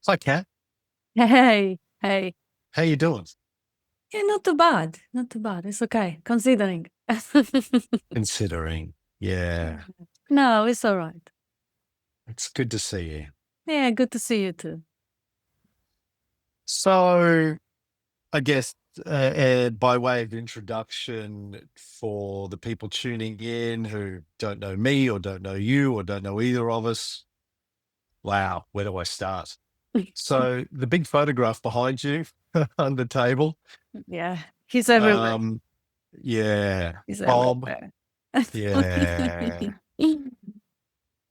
Hi, Kat. Hey, hey. How you doing? Yeah, not too bad. Not too bad. It's okay, considering. Considering, yeah, No, it's all right. it's good to see you. Yeah, good to see you too. So, I guess by way of introduction for the people tuning in who don't know me or don't know you or don't know either of us, wow, where do I start? So, the big photograph behind you on the table, Yeah, he's everywhere. um, yeah, He's Bob, everywhere. yeah,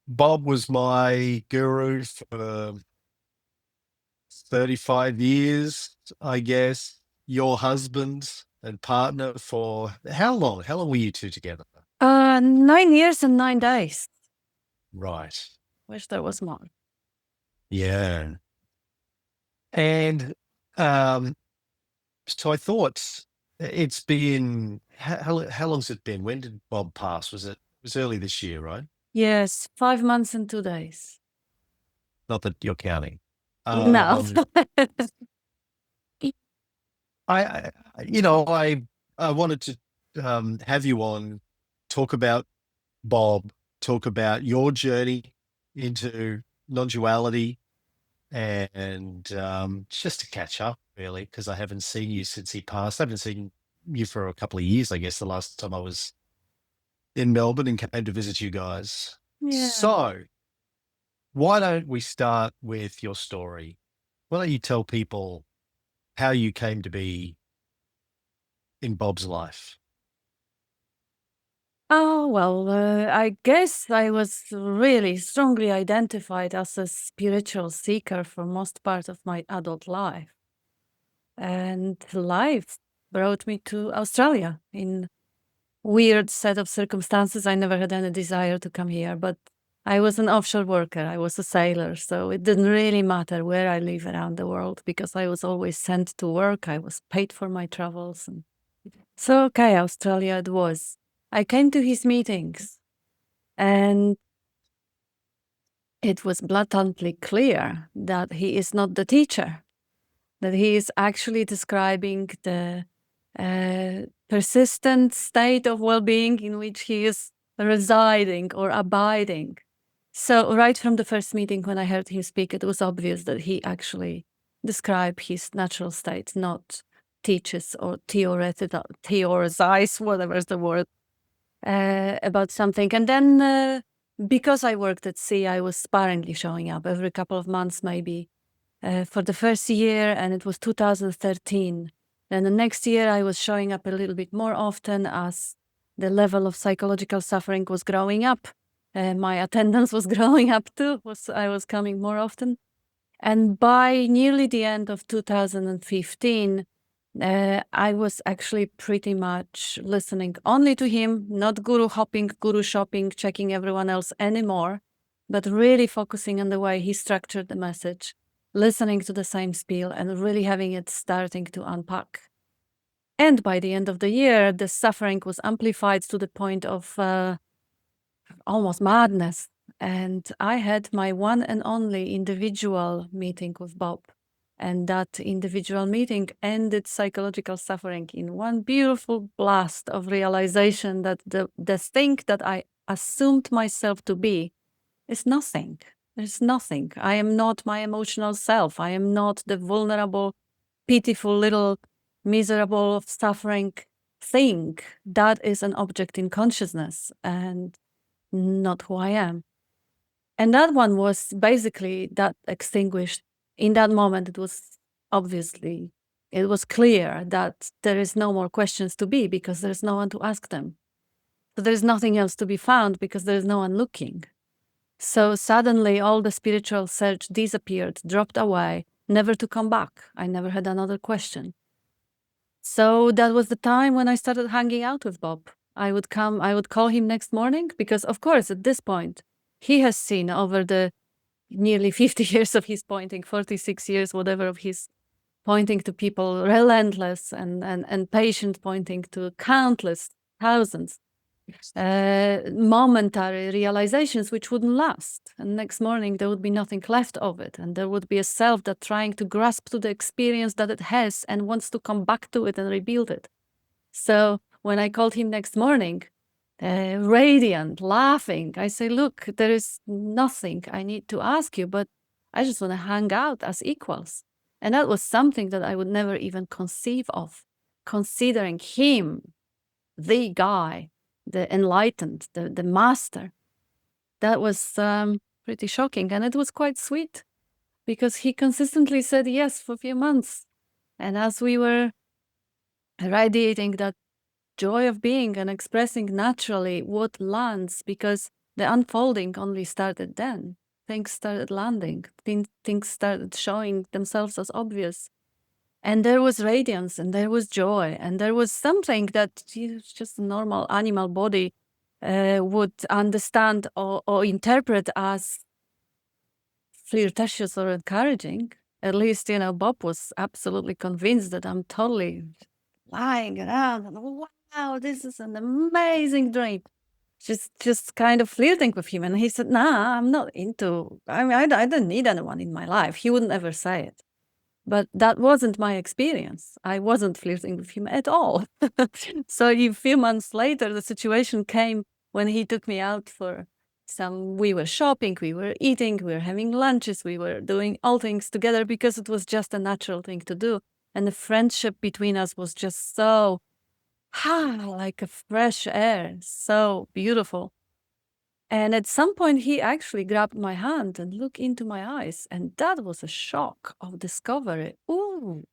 Bob was my guru for 35 years, I guess. Your husband and partner for how long? How long were you two together? 9 years and 9 days. Right. Wish there was more. Yeah. And um, so I thought it's been how long's it been? When did Bob pass? Was early this year, right? Yes, 5 months and 2 days. Not that you're counting. No. Um, I I wanted to have you on, talk about Bob, talk about your journey into non-duality and just to catch up, really, because I haven't seen you since he passed. I haven't seen you for a couple of years, I guess, the last time I was in Melbourne and came to visit you guys. Yeah. So, why don't we start with your story? Why don't you tell people how you came to be in Bob's life? Oh, well, I guess I was really strongly identified as a spiritual seeker for most part of my adult life. And life brought me to Australia in weird set of circumstances. I never had any desire to come here, but I was an offshore worker. I was a sailor, so it didn't really matter where I live around the world because I was always sent to work. I was paid for my travels. And so, okay, Australia it was. I came to his meetings and it was blatantly clear that he is not the teacher, that he is actually describing the persistent state of well-being in which he is residing or abiding. So right from the first meeting when I heard him speak, it was obvious that he actually described his natural state, not teaches or theorize, whatever's the word, about something. And then because I worked at sea, I was sparingly showing up every couple of months, maybe for the first year, and it was 2013. Then the next year, I was showing up a little bit more often as the level of psychological suffering was growing up. My attendance was growing up too. I was coming more often. And by nearly the end of 2015, I was actually pretty much listening only to him, not guru hopping, guru shopping, checking everyone else anymore, but really focusing on the way he structured the message, listening to the same spiel, and really having it starting to unpack. And by the end of the year, the suffering was amplified to the point of almost madness. And I had my one and only individual meeting with Bob. And that individual meeting ended psychological suffering in one beautiful blast of realization that the thing that I assumed myself to be is nothing. There's nothing. I am not my emotional self. I am not the vulnerable, pitiful, little, miserable, suffering thing. That is an object in consciousness and not who I am. And that one was basically that extinguished. In that moment, it was obviously, it was clear that there is no more questions to be because there's no one to ask them. So there's nothing else to be found because there's no one looking. So suddenly all the spiritual search disappeared, dropped away, never to come back. I never had another question. So that was the time when I started hanging out with Bob. I would call him next morning because, of course, at this point, he has seen over the nearly 50 years of his pointing, 46 years, whatever, of his pointing to people, relentless and patient pointing to countless thousands. momentary realizations which wouldn't last. And next morning, there would be nothing left of it. And there would be a self that trying to grasp to the experience that it has and wants to come back to it and rebuild it. So when I called him next morning, radiant, laughing, I say, look, there is nothing I need to ask you, but I just want to hang out as equals. And that was something that I would never even conceive of, considering him, the guy, the enlightened, the master. That was pretty shocking. And it was quite sweet because he consistently said yes for a few months. And as we were radiating that joy of being and expressing naturally what lands, because the unfolding only started then. Things started landing, things started showing themselves as obvious. And there was radiance and there was joy and there was something that just a normal animal body would understand or interpret as flirtatious or encouraging. At least, Bob was absolutely convinced that I'm totally lying around and wow, this is an amazing dream. Just kind of flirting with him. And he said, nah, I'm not into, I mean, I don't need anyone in my life. He wouldn't ever say it. But that wasn't my experience. I wasn't flirting with him at all. So a few months later, the situation came when he took me out for we were shopping, we were eating, we were having lunches, we were doing all things together because it was just a natural thing to do. And the friendship between us was just so, like a fresh air, so beautiful. And at some point, he actually grabbed my hand and looked into my eyes. And that was a shock of discovery. Ooh,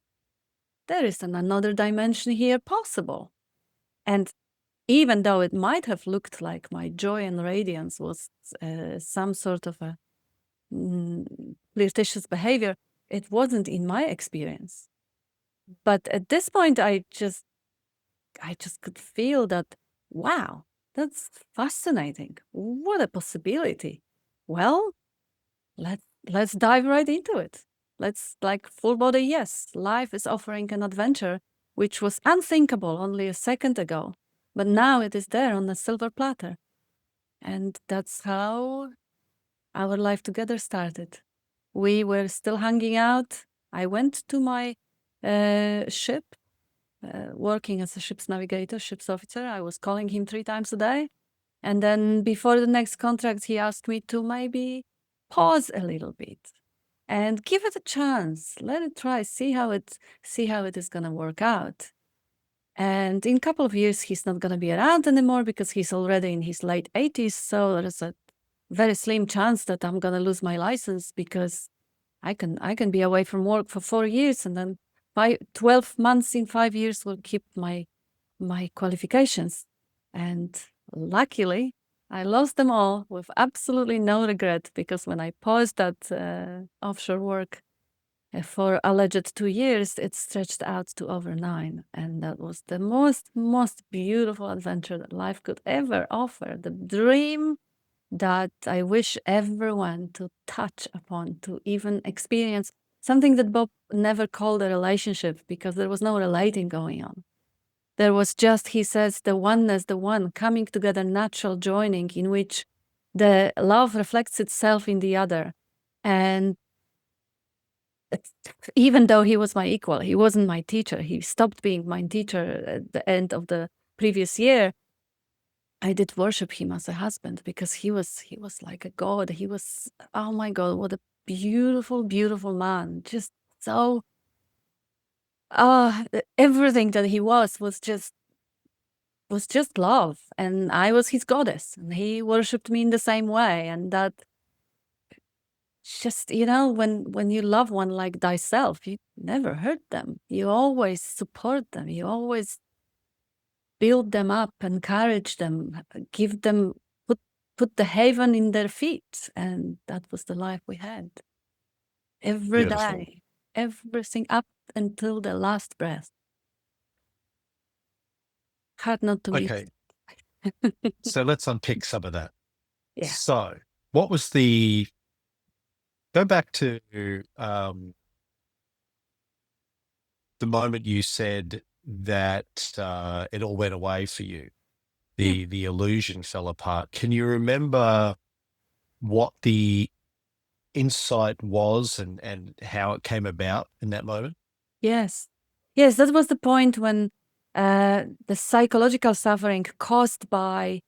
there is another dimension here possible. And even though it might have looked like my joy and radiance was some sort of a flirtatious behavior, it wasn't in my experience. But at this point, I just could feel that, wow, that's fascinating. What a possibility. Well, let's dive right into it. Let's full body yes. Life is offering an adventure which was unthinkable only a second ago, but now it is there on a silver platter. And that's how our life together started. We were still hanging out. I went to my ship, working as a ship's navigator, ship's officer. I was calling him 3 times a day. And then before the next contract, he asked me to maybe pause a little bit and give it a chance. Let it try, see how it is gonna work out. And in a couple of years, he's not gonna be around anymore because he's already in his late 80s. So there's a very slim chance that I'm gonna lose my license because I can be away from work for 4 years and then 12 months in 5 years will keep my qualifications. And luckily, I lost them all with absolutely no regret because when I paused that offshore work for alleged 2 years, it stretched out to over 9. And that was the most beautiful adventure that life could ever offer. The dream that I wish everyone to touch upon, to even experience something that Bob never called a relationship because there was no relating going on. There was just, he says, the oneness, the one coming together, natural joining in which the love reflects itself in the other. And even though he was my equal, he wasn't my teacher. He stopped being my teacher at the end of the previous year. I did worship him as a husband because he was like a god. He was, oh my God, what a beautiful, beautiful man. Just so, everything that he was just love. And I was his goddess and he worshipped me in the same way. And that just, when you love one like thyself, you never hurt them. You always support them. You always build them up, encourage them, give them, put the haven in their feet. And that was the life we had. Every Beautiful. day, everything up until the last breath. Hard not to miss. Okay. So let's unpick some of that. Yeah. So what was go back to the moment you said that it all went away for you. Yeah. the illusion fell apart. Can you remember what the insight was and how it came about in that moment? Yes. Yes, that was the point when the psychological suffering caused by,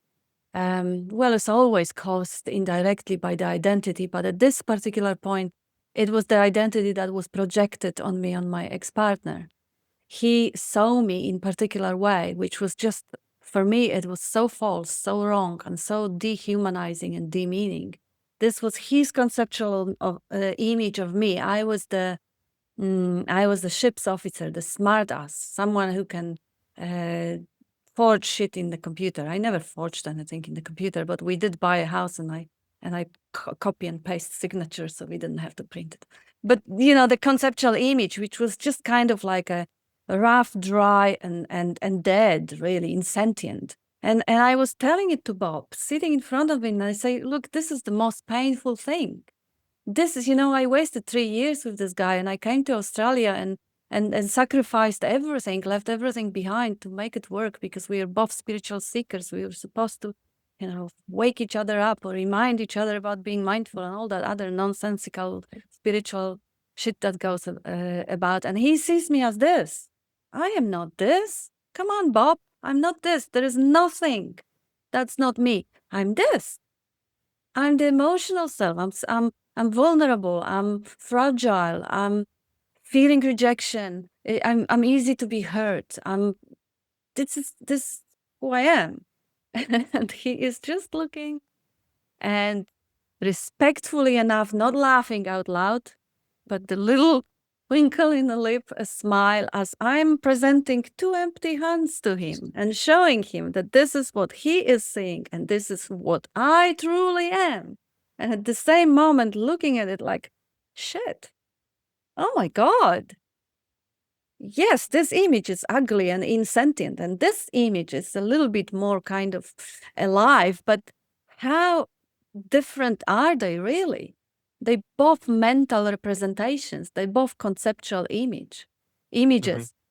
well, it's always caused indirectly by the identity, but at this particular point, it was the identity that was projected on me, on my ex-partner. He saw me in particular way, which was just, for me, it was so false, so wrong, and so dehumanizing and demeaning. This was his conceptual image of me. I was the ship's officer, the smart ass, someone who can forge shit in the computer. I never forged anything in the computer, but we did buy a house, and I copy and paste signatures, so we didn't have to print it. But the conceptual image, which was just kind of like a rough, dry, and dead, really insentient. And I was telling it to Bob, sitting in front of him, and I say, look, this is the most painful thing. This is, I wasted 3 years with this guy, and I came to Australia and sacrificed everything, left everything behind to make it work, because we are both spiritual seekers. We were supposed to, wake each other up or remind each other about being mindful and all that other nonsensical spiritual shit that goes about. And he sees me as this. I am not this. Come on, Bob. I'm not this. There is nothing. That's not me. I'm this. I'm the emotional self. I'm vulnerable. I'm fragile. I'm feeling rejection. I'm easy to be hurt. This is who I am. And he is just looking and respectfully enough, not laughing out loud, but the little twinkle in the lip, a smile, as I'm presenting two empty hands to him and showing him that this is what he is seeing and this is what I truly am. And at the same moment, looking at it like, shit, oh my God. Yes, this image is ugly and insentient, and this image is a little bit more kind of alive, but how different are they really? They both mental representations, they both conceptual images.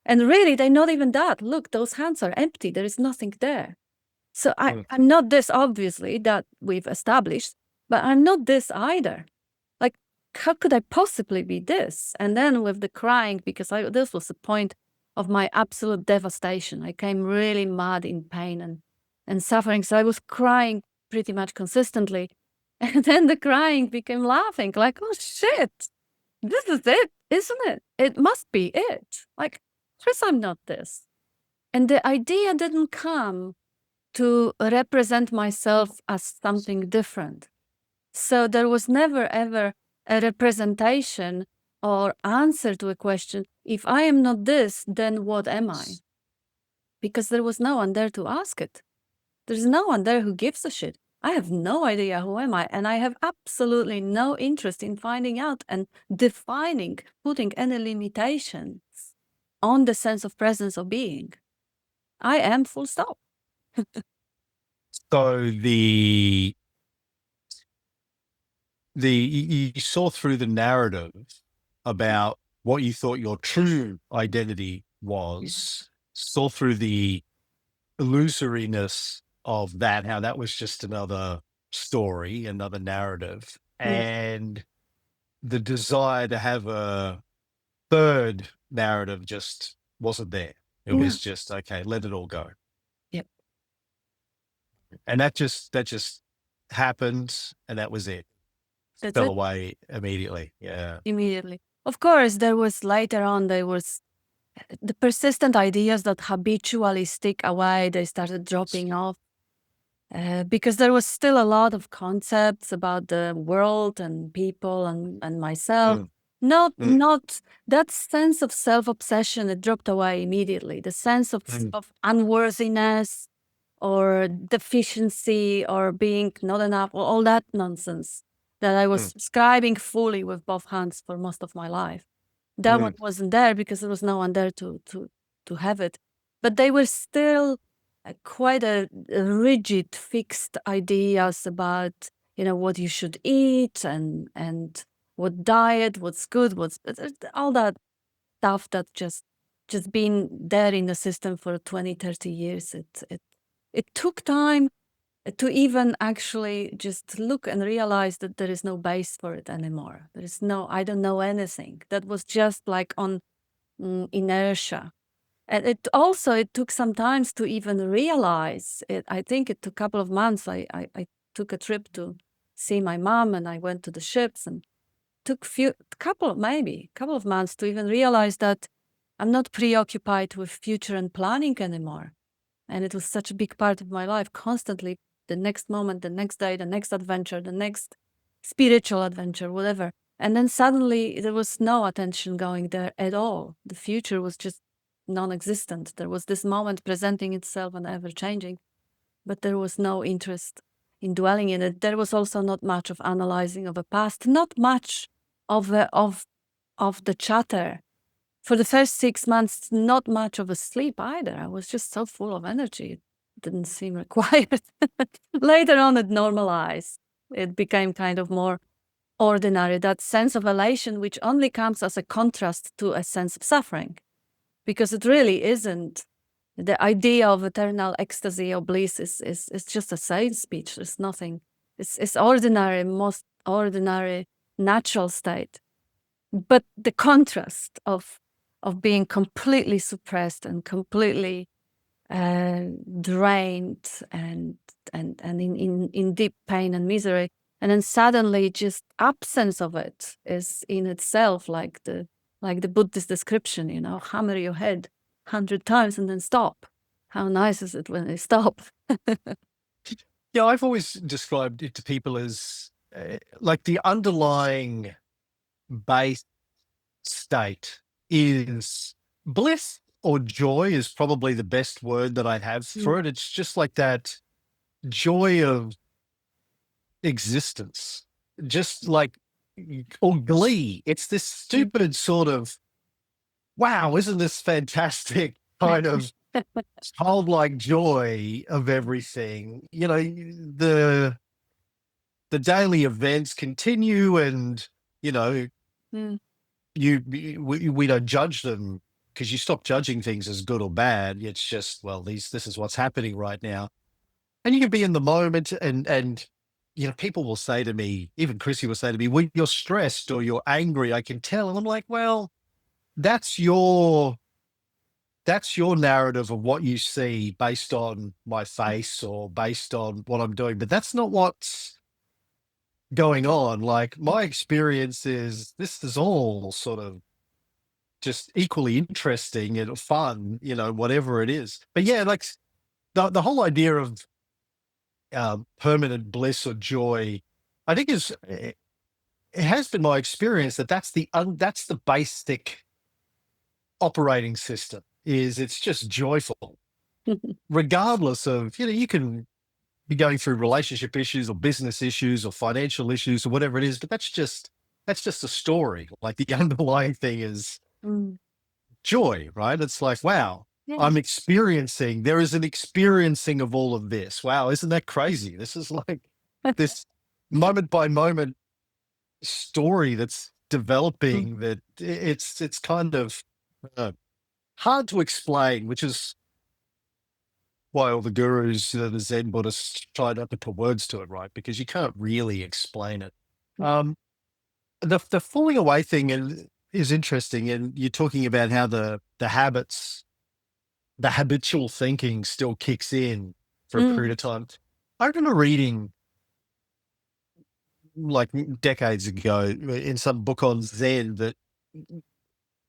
And really, they're not even that. Look, those hands are empty. There is nothing there. So I'm not this, obviously, that we've established, but I'm not this either. Like, how could I possibly be this? And then with the crying, because this was the point of my absolute devastation. I came really mad in pain and suffering. So I was crying pretty much consistently. And then the crying became laughing, like, oh shit, this is it, isn't it? It must be it. Like, Chris, I'm not this. And the idea didn't come to represent myself as something different. So there was never, ever a representation or answer to a question, if I am not this, then what am I? Because there was no one there to ask it. There's no one there who gives a shit. I have no idea who am I, and I have absolutely no interest in finding out and defining, putting any limitations on the sense of presence of being. I am, full stop. So you saw through the narrative about what you thought your true identity was, saw through the illusoriness of that, how that was just another story, another narrative, Yes. and the desire to have a third narrative just wasn't there. It No. was just, okay, let it all go. Yep. And that just happened, and that was it. That's Fell it. away immediately. Yeah. Immediately. Of course, there was the persistent ideas that habitually stick away, they started dropping off. Because there was still a lot of concepts about the world and people and myself. Mm, mm, Not that sense of self-obsession, it dropped away immediately. The sense mm, of unworthiness or deficiency or being not enough, or all that nonsense that I was mm, subscribing fully with both hands for most of my life. That one mm. wasn't there because there was no one there to have it. But they were still quite a rigid, fixed ideas about what you should eat and what diet, what's good, what's all that stuff that just been there in the system for 20, 30 years. it took time to even actually just look and realize that there is no base for it anymore. There is no, I don't know anything. That was just like on inertia. And it took some time to even realize it. I think it took a couple of months. I took a trip to see my mom, and I went to the ships, and took couple of months to even realize that I'm not preoccupied with future and planning anymore. And it was such a big part of my life, constantly the next moment, the next day, the next adventure, the next spiritual adventure, whatever. And then suddenly there was no attention going there at all. The future was just non-existent. There was this moment presenting itself and ever changing, but there was no interest in dwelling in it. There was also not much of analyzing of the past, not much of the chatter. For the first 6 months, not much of a sleep either. I was just so full of energy. It didn't seem required. Later on, it normalized. It became kind of more ordinary, that sense of elation, which only comes as a contrast to a sense of suffering, because it really isn't. The idea of eternal ecstasy or bliss is just a sales speech. There's nothing. It's ordinary, most ordinary, natural state. But the contrast of being completely suppressed and completely drained and in deep pain and misery, and then suddenly just absence of it is in itself like the Buddhist description, hammer your head 100 times and then stop. How nice is it when they stop? Yeah, I've always described it to people as like the underlying base state is bliss, or joy is probably the best word that I'd have for it. It's just like that joy of existence, just like, or glee. It's this stupid sort of, wow, isn't this fantastic kind of childlike joy of everything? The daily events continue, and Mm. we don't judge them, because you stop judging things as good or bad. It's just, well, this is what's happening right now, and you can be in the moment, and people will say to me, even Chrissy will say to me, when you're stressed or you're angry, I can tell. And I'm like, well, that's your narrative of what you see based on my face or based on what I'm doing, but that's not what's going on. Like, my experience is, this is all sort of just equally interesting and fun, whatever it is. But yeah, like the whole idea of permanent bliss or joy, I think it has been my experience that that's the basic operating system. Is it's just joyful, regardless of, you can be going through relationship issues or business issues or financial issues or whatever it is, but that's just a story. Like, the underlying thing is Mm. joy, right? It's like, wow, Yeah. there is an experiencing of all of this. Wow, isn't that crazy? This is like this moment by moment story that's developing, that it's kind of uh, hard to explain, which is why all the gurus, the Zen Buddhists, try not to put words to it, right? Because you can't really explain it. Um, the falling away thing is interesting, and you're talking about how the habits, the habitual thinking still kicks in for a period of time. I remember reading, like, decades ago, in some book on Zen, that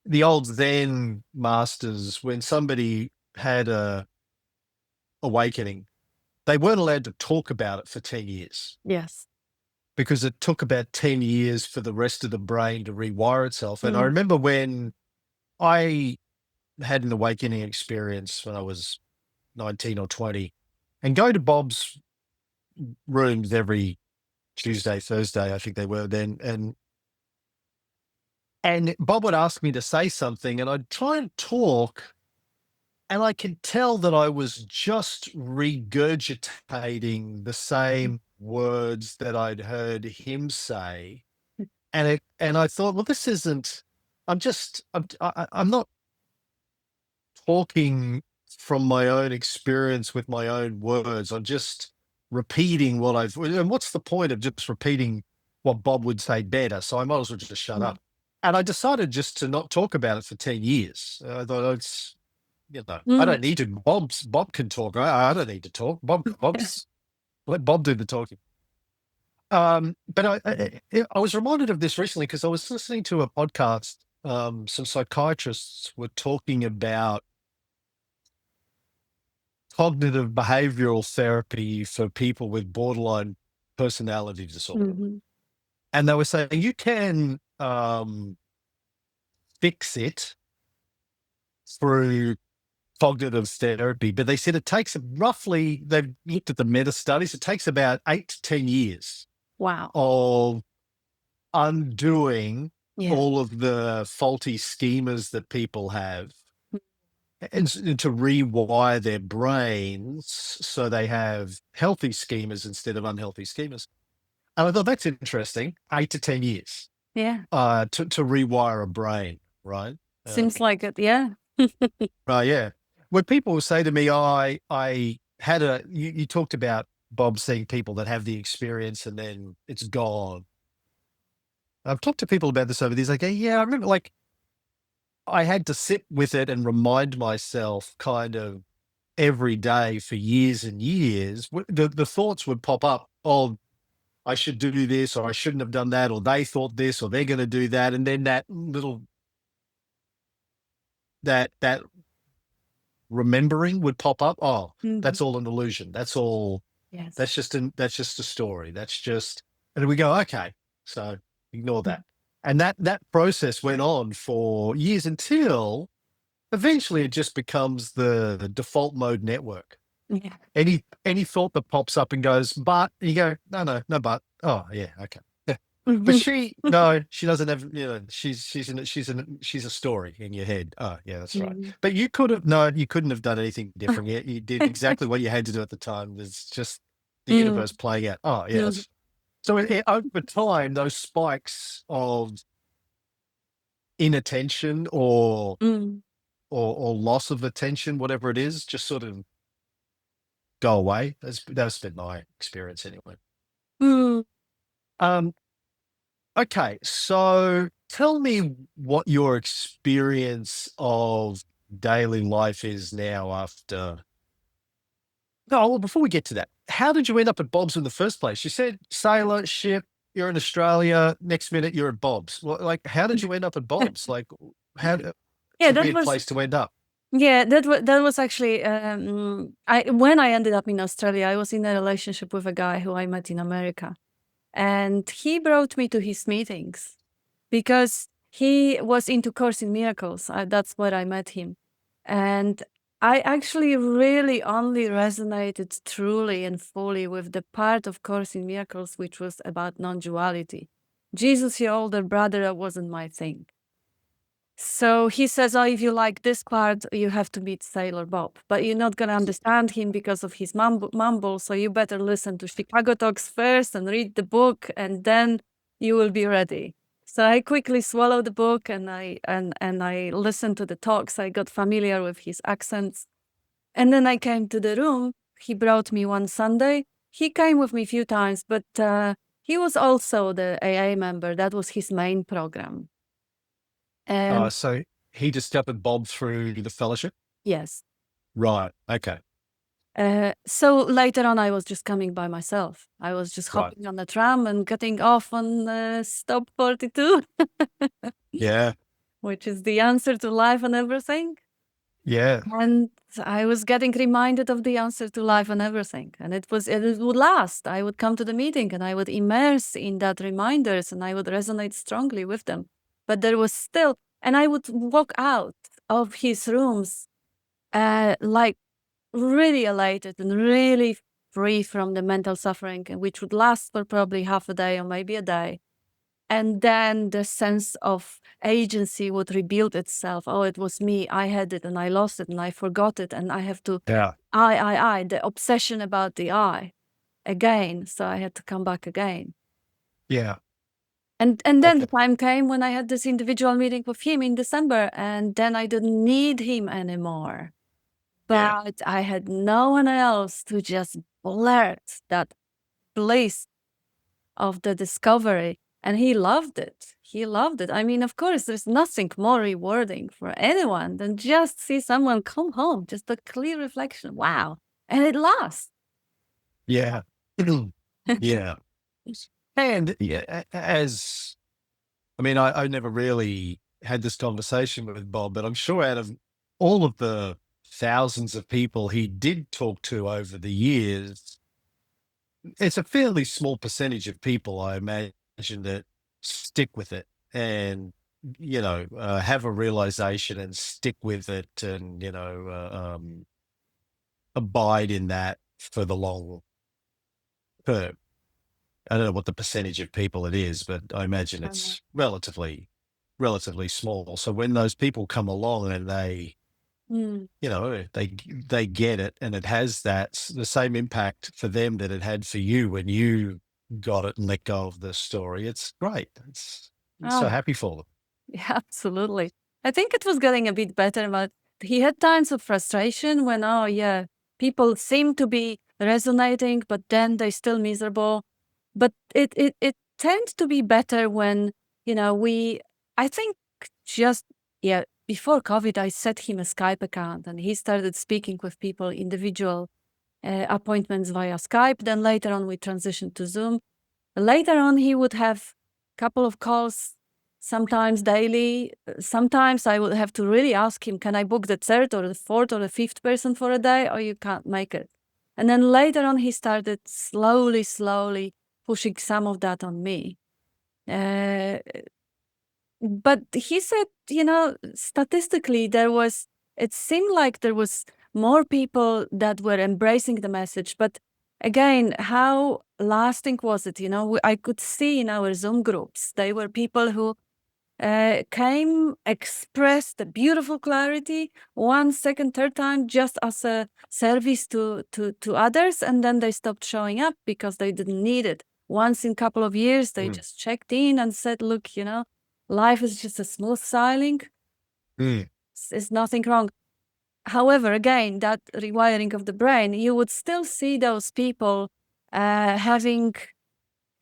the old Zen masters, when somebody had a awakening, they weren't allowed to talk about it for 10 years, Yes. because it took about 10 years for the rest of the brain to rewire itself. And I remember when I had an awakening experience when I was 19 or 20, and go to Bob's rooms every Tuesday, Thursday, I think they were then. And Bob would ask me to say something, and I'd try and talk, and I could tell that I was just regurgitating the same words that I'd heard him say. And I thought, well, this isn't, I'm not talking from my own experience with my own words. I'm just repeating what I've, and what's the point of just repeating what Bob would say better? So I might as well just shut Mm. up. And I decided just to not talk about it for 10 years. I thought it's, I Mm. don't need to. Bob can talk. I don't need to talk. Bob's let Bob do the talking. But I was reminded of this recently because I was listening to a podcast. Some psychiatrists were talking about cognitive behavioral therapy for people with borderline personality disorder. Mhm. And they were saying you can fix it through cognitive therapy, but they said it takes roughly, they've looked at the meta studies, it takes about 8 to 10 years Wow. of undoing Yeah. all of the faulty schemas that people have Mm. and to rewire their brains so they have healthy schemas instead of unhealthy schemas. And I thought that's interesting. 8 to 10 years Yeah. to rewire a brain, right? Seems like it. Yeah. Yeah. When people say to me, I had you talked about Bob seeing people that have the experience and then it's gone. I've talked to people about this over these. Like, yeah, I remember like I had to sit with it and remind myself kind of every day for years and years. The thoughts would pop up. Oh, I should do this, or I shouldn't have done that, or they thought this, or they're going to do that, and then that remembering would pop up. Oh, Mhm. that's all an illusion. That's all. Yes. That's just a story. That's just, and we go, okay, so ignore Mm. that. And that process went on for years until eventually it just becomes the default mode network. Yeah. Any thought that pops up and goes, but you go, no, but oh yeah, okay. Yeah. But Mhm. she doesn't have, she's a story in your head. Oh yeah, that's right. Mhm. But you could have, no, you couldn't have done anything different. You did exactly what you had to do at the time. It's just the Mm. universe playing out. Oh Mhm. yes. So over time, those spikes of inattention Mm. or loss of attention, whatever it is, just sort of go away. That's been my experience anyway. Mm. Um, okay, so tell me what your experience of daily life is now after. No, well, before we get to that, how did you end up at Bob's in the first place? You said sailor ship. You're in Australia. Next minute, you're at Bob's. Well, like, how did you end up at Bob's? Like, how? It's Yeah, a that weird was place to end up. yeah, that was actually I when I ended up in Australia, I was in a relationship with a guy who I met in America. And he brought me to his meetings because he was into Course in Miracles. That's where I met him. And I actually really only resonated truly and fully with the part of Course in Miracles which was about non-duality. Jesus, your older brother, wasn't my thing. So he says, oh, if you like this part, you have to meet Sailor Bob. But you're not going to understand him because of his mumble. So you better listen to Chicago Talks first and read the book, and then you will be ready. So I quickly swallowed the book and I listened to the talks. I got familiar with his accents. And then I came to the room. He brought me one Sunday. He came with me a few times, but he was also the AA member. That was his main program. And So he discovered Bob through the fellowship. yes. Right. Okay. So later on, I was just coming by myself. I was just Right. hopping on the tram and getting off on stop 42, Yeah. which is the answer to life and everything. Yeah. And I was getting reminded of the answer to life and everything. And it would last. I would come to the meeting and I would immerse in that reminders and I would resonate strongly with them. But there was still, and I would walk out of his rooms like really elated and really free from the mental suffering, which would last for probably half a day or maybe a day. And then the sense of agency would rebuild itself. Oh, it was me. I had it and I lost it and I forgot it. And I have to, Yeah. the obsession about the I again. So I had to come back again. Yeah. And then the Okay. time came when I had this individual meeting with him in December, and then I didn't need him anymore. Yeah. but I had no one else to just blurt that bliss of the discovery. And he loved it. He loved it. I mean, of course, there's nothing more rewarding for anyone than just see someone come home, just a clear reflection. Wow. And it lasts. Yeah. Yeah. And yeah, as I mean, I never really had this conversation with Bob, but I'm sure out of all of the thousands of people he did talk to over the years, it's a fairly small percentage of people, I imagine, that stick with it and, have a realization and stick with it and, abide in that for the long term. I don't know what the percentage of people it is, but I imagine Um, it's relatively small. So when those people come along and they, mm, they get it, and it has the same impact for them that it had for you when you got it and let go of the story. It's great. I'm so oh, happy for them. yeah, absolutely. I think it was getting a bit better, but he had times of frustration when, oh, yeah, people seem to be resonating, but then they're still miserable. But it tends to be better when, I think just, yeah, before COVID, I set him a Skype account and he started speaking with people, individual appointments via Skype. Then later on, we transitioned to Zoom. Later on, he would have a couple of calls, sometimes daily. Sometimes I would have to really ask him, can I book the third or the fourth or the fifth person for a day, or you can't make it? And then later on, he started slowly pushing some of that on me. Uh, but he said, statistically, it seemed like there was more people that were embracing the message. But again, how lasting was it? I could see in our Zoom groups, they were people who came, expressed the beautiful clarity one, second, third time, just as a service to others, and then they stopped showing up because they didn't need it. Once in a couple of years, they Mm. just checked in and said, "Look, life is just a smooth sailing. Mm. There's nothing wrong." However, again, that rewiring of the brain, you would still see those people having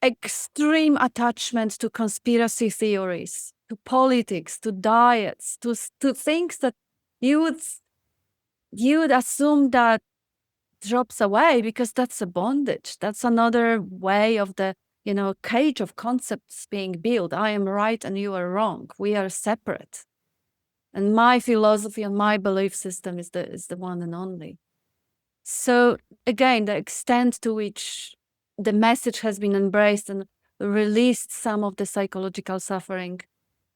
extreme attachment to conspiracy theories, to politics, to diets, to things that you would assume that drops away because that's a bondage. That's another way of the cage of concepts being built. I am right and you are wrong. We are separate. And my philosophy and my belief system is the one and only. So again, the extent to which the message has been embraced and released some of the psychological suffering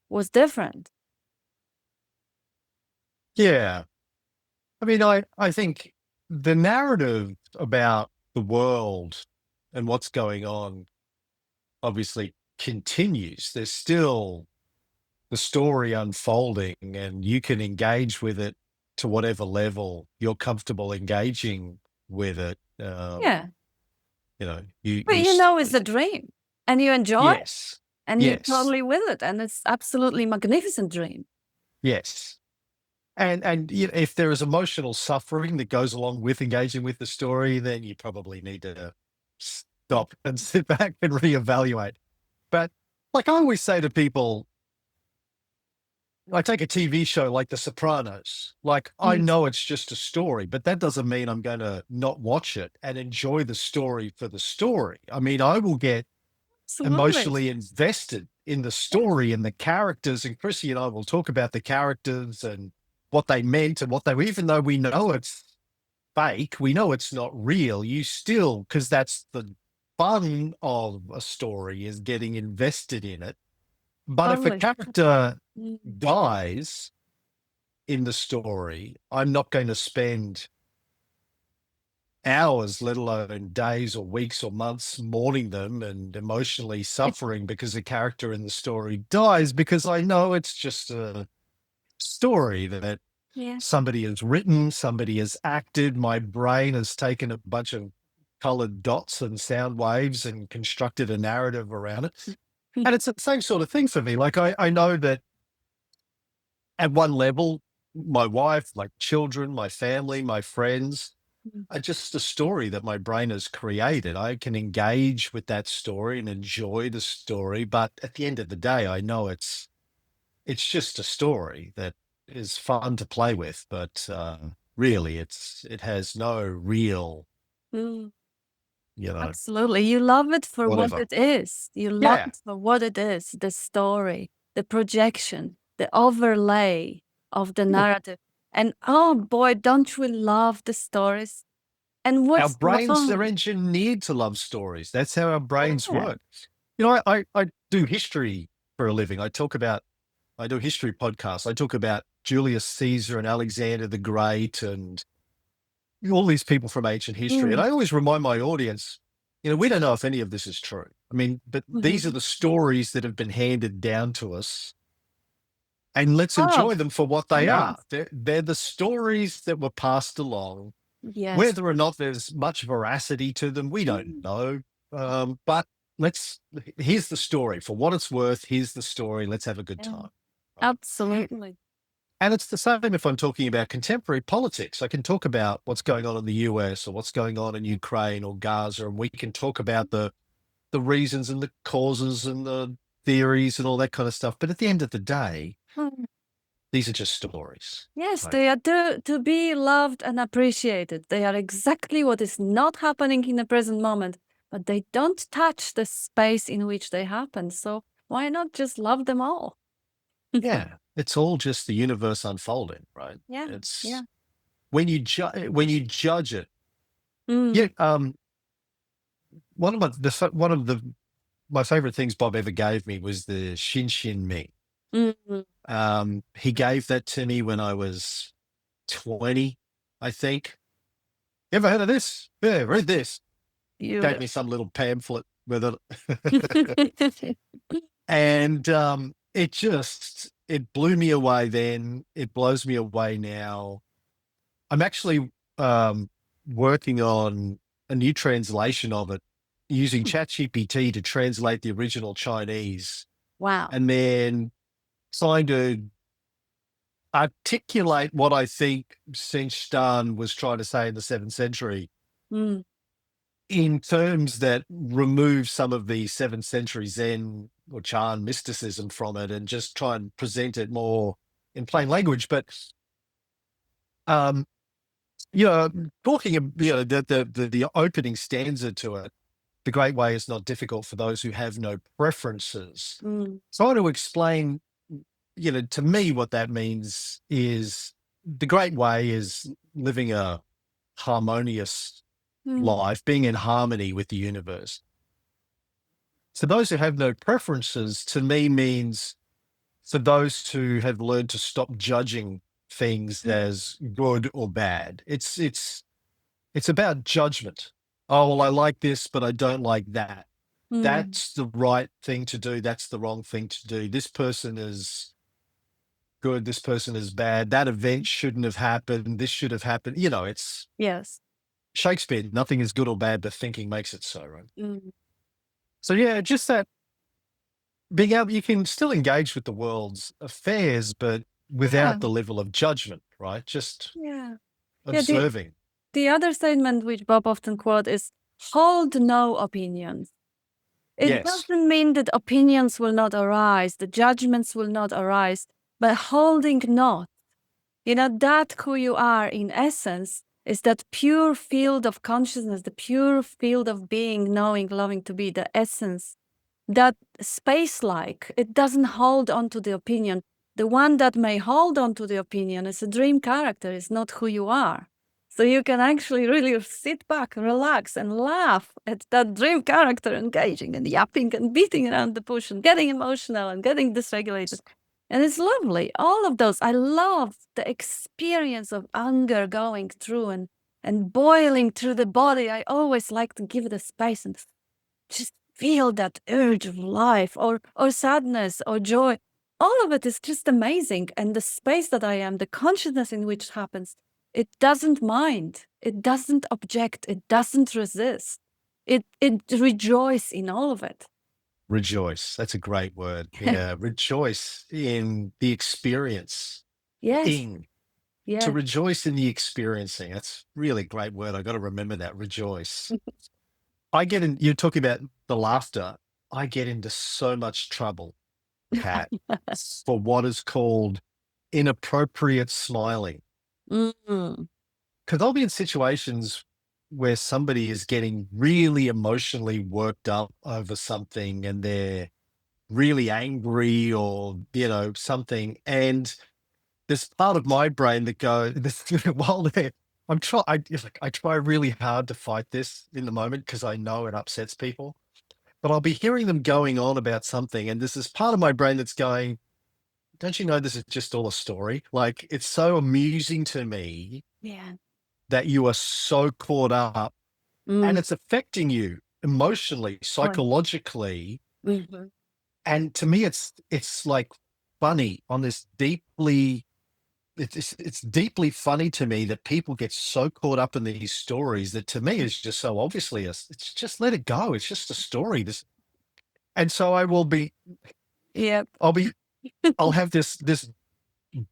was different. Yeah. I mean, I think the narrative about the world and what's going on obviously continues. There's still the story unfolding, and you can engage with it to whatever level you're comfortable engaging with it. Yeah. You But it's a dream and you enjoy it yes, and you're yes, totally with it. And it's absolutely magnificent dream. yes. And if there is emotional suffering that goes along with engaging with the story, then you probably need to stop and sit back and reevaluate. But like I always say to people, I take a TV show like The Sopranos. Like, I Mm. know it's just a story, but that doesn't mean I'm going to not watch it and enjoy the story for the story. I mean, I will get Absolutely. emotionally invested in the story and the characters. And Chrissy and I will talk about the characters and what they meant and what they, even though we know it's fake, we know it's not real, you still, because that's the fun of a story, is getting invested in it. But if a Totally. character Mm. dies in the story, I'm not going to spend hours, let alone days or weeks or months, mourning them and emotionally suffering because a character in the story dies, because I know it's just a story that Yeah. somebody has written, somebody has acted. My brain has taken a bunch of colored dots and sound waves and constructed a narrative around it. And it's the same sort of thing for me. Like I know that at one level, my wife, my children, my family, my friends Mm. are just a story that my brain has created. I can engage with that story and enjoy the story, but at the end of the day, I know it's just a story that is fun to play with, but really, it has no real, Mm. you know, Absolutely. You love it for what whatever. it is. You love Yeah. it for what it is, the story, the projection, the overlay of the Yeah. narrative. And oh boy, don't we love the stories? And Our what's brains are wrong? engineered to love stories. That's how our brains Yeah. work. You know, I do history for a living. I do history podcasts. I talk about Julius Caesar and Alexander the Great and all these people from ancient history. And Mm. I always remind my audience, you know, we don't know if any of this is true. I mean, but these are Mhm. the stories that have been handed down to us, and let's Oh, enjoy them for what they are. yes. They're the stories that were passed along. Yes. Whether or not there's much veracity to them, we don't Mm. know. But let's, here's the story. For what it's worth, here's the story. Let's have a good Yeah. time. Right. Absolutely. And it's the same if I'm talking about contemporary politics. I can talk about what's going on in the US or what's going on in Ukraine or Gaza, and we can talk about the reasons and the causes and the theories and all that kind of stuff. But at the end of the day, Mm. these are just stories. Yes, Right. they are to be loved and appreciated. They are exactly what is not happening in the present moment, but they don't touch the space in which they happen. So why not just love them all? Yeah, it's all just the universe unfolding, right? Yeah, yeah. It's when you judge it. Yeah, Mm, one of the my favorite things Bob ever gave me was the Shin Shin Mi. mm, He gave that to me when I was 20, I think. You ever heard of this? Yeah, read this. Gave me beautiful. some little pamphlet with it. And it blew me away then. It blows me away now. I'm actually um, working on a new translation of it using ChatGPT to translate the original Chinese Wow. and then trying to articulate what I think Sen Stan was trying to say in the 7th century Mm, in terms that remove some of the 7th century Zen or Chan mysticism from it and just try and present it more in plain language. But um, you know, talking, you know, the opening stanza to it, the great way is not difficult for those who have no preferences. mm, So I want to explain, you know, to me, what that means is the great way is living a harmonious mm, life, being in harmony with the universe. So those who have no preferences, to me, means for those who have learned to stop judging things mm, as good or bad. It's about judgment. Oh, well, I like this, but I don't like that. mm. That's the right thing to do. That's the wrong thing to do. This person is good. This person is bad. That event shouldn't have happened. This should have happened. You know, it's Yes. Shakespeare. Nothing is good or bad, but thinking makes it so, right? Mm. So, yeah, just that being able, you can still engage with the world's affairs, but Yeah. without the level of judgment, right? Just Yeah. Yeah. observing. The other statement which Bob often quote is hold no opinions. It Yes. doesn't mean that opinions will not arise, the judgments will not arise, but holding not. You know, that who you are in essence is that pure field of consciousness, the pure field of being, knowing, loving to be, the essence, that space like, it doesn't hold on to the opinion. The one that may hold on to the opinion is a dream character, is not who you are. So you can actually really sit back, relax, and laugh at that dream character engaging and yapping and beating around the bush and getting emotional and getting dysregulated. And it's lovely. All of those. I love the experience of anger going through and boiling through the body. I always like to give it a space and just feel that urge of life or sadness or joy. All of it is just amazing. And the space that I am, the consciousness in which it happens, it doesn't mind. It doesn't object. It doesn't resist. It rejoices in all of it. Rejoice. That's a great word. Yeah. Rejoice in the experience. Yes. Ing. To Yeah. rejoice in the experiencing. That's really a great word. I got to remember that. Rejoice. I get in, you're talking about the laughter. I get into so much trouble, Kat, for what is called inappropriate smiling. Mm, Because I'll be in situations where somebody is getting really emotionally worked up over something and they're really angry or, something. And there's part of my brain that goes, this, while they're, it's like, I try really hard to fight this in the moment because I know it upsets people. But I'll be hearing them going on about something, and there's this part of my brain that's going, don't you know this is just all a story? Like, it's so amusing to me yeah. that you are so caught up and Mm, it's affecting you emotionally, oh, psychologically. mhm. And to me, it's like funny on this deeply, it's deeply funny to me that people get so caught up in these stories that to me is just so obviously, it's just let it go. It's just a story. And so Yep. I'll be, I'll have this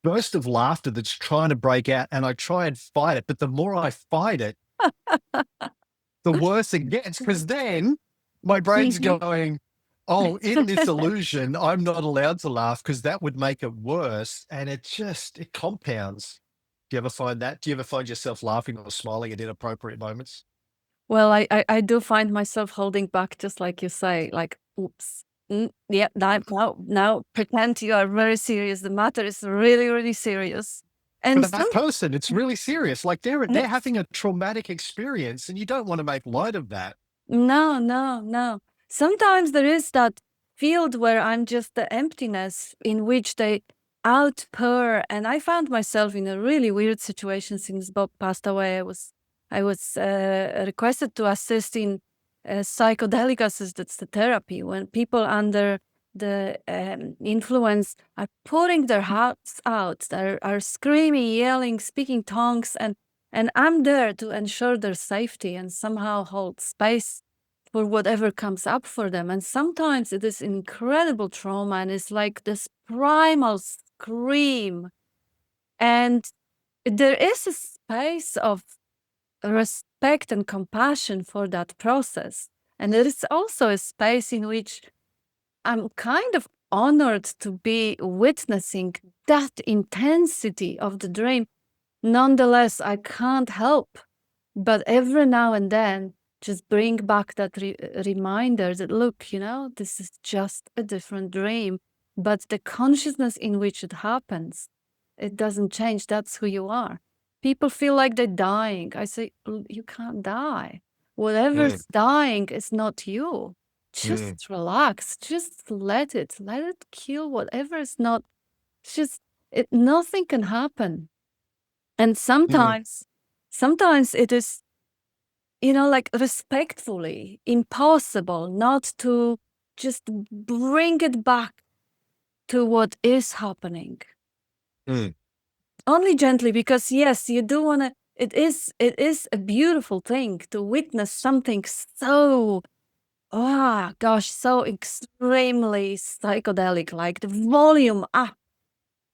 burst of laughter that's trying to break out, and I try and fight it. But the more I fight it, the worse it gets. Because then my brain's Mhm. going, "Oh, in this illusion, I'm not allowed to laugh because that would make it worse," and it compounds. Do you ever find that? Do you ever find yourself laughing or smiling at inappropriate moments? Well, I do find myself holding back, just like you say, like, oops. Yeah, now pretend you are very serious. The matter is really, really serious. For And that some person, it's really serious. Like they're yes, having a traumatic experience, and you don't want to make light of that. no, no, no. Sometimes there is that field where I'm just the emptiness in which they outpour. And I found myself in a really weird situation since Bob passed away. I was requested to assist in psychedelic assisted therapy when people under the influence are pouring their hearts out, are screaming, yelling, speaking tongues, and I'm there to ensure their safety and somehow hold space for whatever comes up for them. And sometimes it is incredible trauma and it's like this primal scream. And there is a space of respect and compassion for that process. And there is also a space in which I'm kind of honored to be witnessing that intensity of the dream. Nonetheless, I can't help but every now and then just bring back that reminder that, look, this is just a different dream, but the consciousness in which it happens, it doesn't change. That's who you are. People feel like they're dying. I say, You can't die. Mm, Whatever's dying is not you. mm, Just relax. Just let it kill whatever is not. Just nothing can happen. And mm, sometimes it is, like respectfully impossible not to just bring it back to what is happening. mm, Only gently, because yes, you do want to. It is a beautiful thing to witness something so, gosh, so extremely psychedelic, like the volume up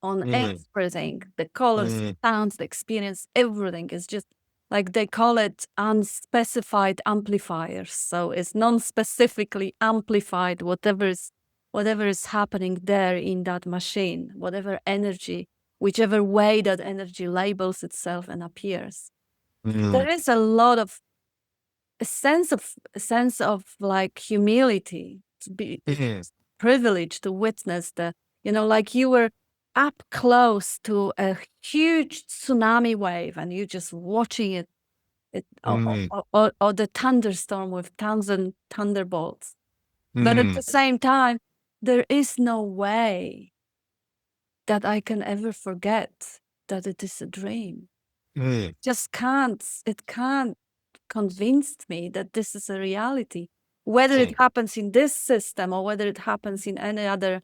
on mm, everything, the colors, mm, sounds, the experience, everything is just like they call it unspecified amplifiers. So it's non-specifically amplified whatever is happening there in that machine, whatever energy, whichever way that energy labels itself and appears. mm, There is a sense of like humility, to be mm, privileged to witness like you were up close to a huge tsunami wave and you just watching it mm, or the thunderstorm with thousand thunderbolts. But at mm, the same time, there is no way that I can ever forget that it is a dream. mm, It can't convince me that this is a reality. Whether mm. it happens in this system or whether it happens in any other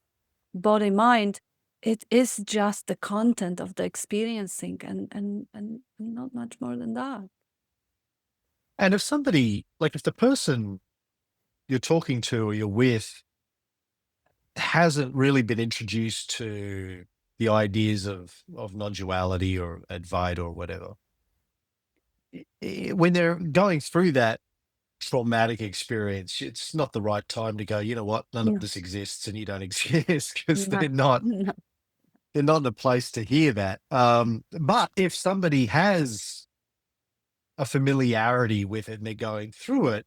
body mind, it is just the content of the experiencing and not much more than that. And if somebody, like if the person you're talking to or you're with hasn't really been introduced to the ideas of non-duality or Advaita or whatever, when they're going through that traumatic experience, it's not the right time to go, you know what, none of No, this exists and you don't exist, because no, no. they're not in a place to hear that. But if somebody has a familiarity with it and they're going through it,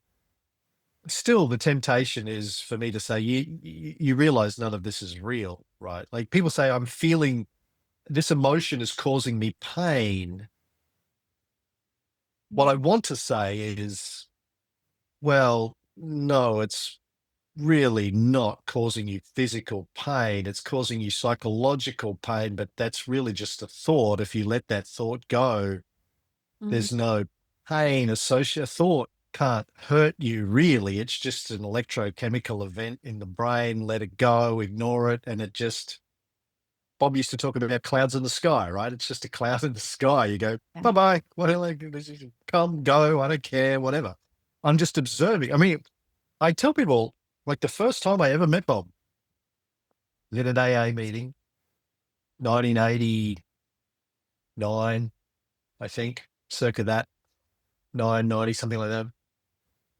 still the temptation is for me to say, you realize none of this is real, right? Like people say, I'm feeling this emotion is causing me pain. What I want to say is, well, no, it's really not causing you physical pain. It's causing you psychological pain, but that's really just a thought. If you let that thought go, Mm, there's no pain associated. Thought can't hurt you really. It's just an electrochemical event in the brain. Let it go, ignore it, and it just. Bob used to talk about clouds in the sky, right? It's just a cloud in the sky. You go, yeah. bye bye. What come, go, I don't care, whatever. I'm just observing. I mean, I tell people, like the first time I ever met Bob, at an AA meeting, 1989, I think, circa that, 990, something like that.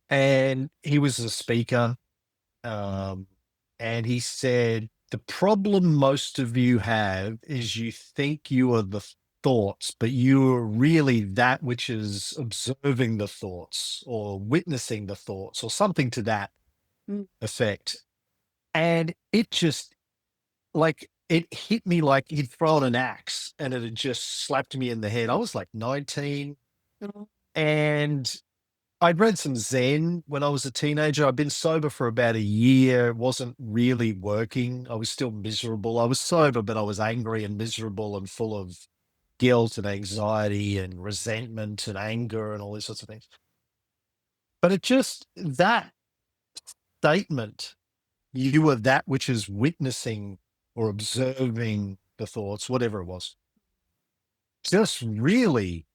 And he was a speaker. Um, and he said, the problem most of you have is you think you are the thoughts, but you are really that which is observing the thoughts or witnessing the thoughts or something to that Mm, effect. And it just like it hit me like he'd thrown an axe and it had just slapped me in the head. I was like 19 mm, and I'd read some Zen when I was a teenager. I'd been sober for about a year. It wasn't really working. I was still miserable. I was sober, but I was angry and miserable and full of guilt and anxiety and resentment and anger and all these sorts of things. But it just, that statement, you are that which is witnessing or observing the thoughts, whatever it was, just really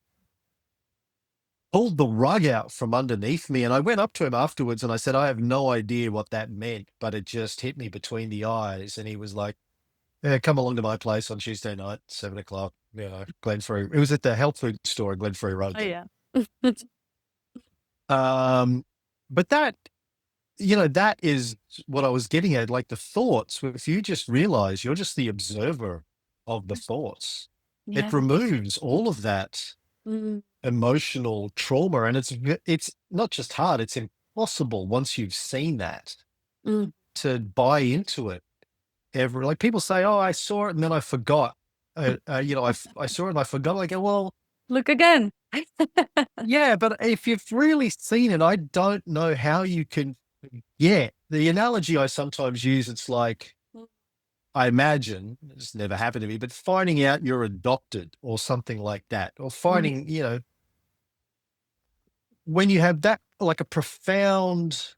pulled the rug out from underneath me. And I went up to him afterwards and I said, I have no idea what that meant, but it just hit me between the eyes. And he was like, yeah, come along to my place on Tuesday night, 7 o'clock, Glenfrey. It was at the health food store in Glenfrey oh Road. yeah. Um, but that, that is what I was getting at. Like the thoughts, if you just realize you're just the observer of the thoughts, it Yeah. removes all of that Mm, emotional trauma. And it's not just hard, it's impossible once you've seen that mm. to buy into it ever. Like people say, oh, I saw it and then I forgot. I saw it and I forgot. I go, well, Look again. yeah, but if you've really seen it, I don't know how you can. Yeah, the analogy I sometimes use, it's like, I imagine it's never happened to me, but finding out you're adopted or something like that, or Mm, finding, when you have that, like a profound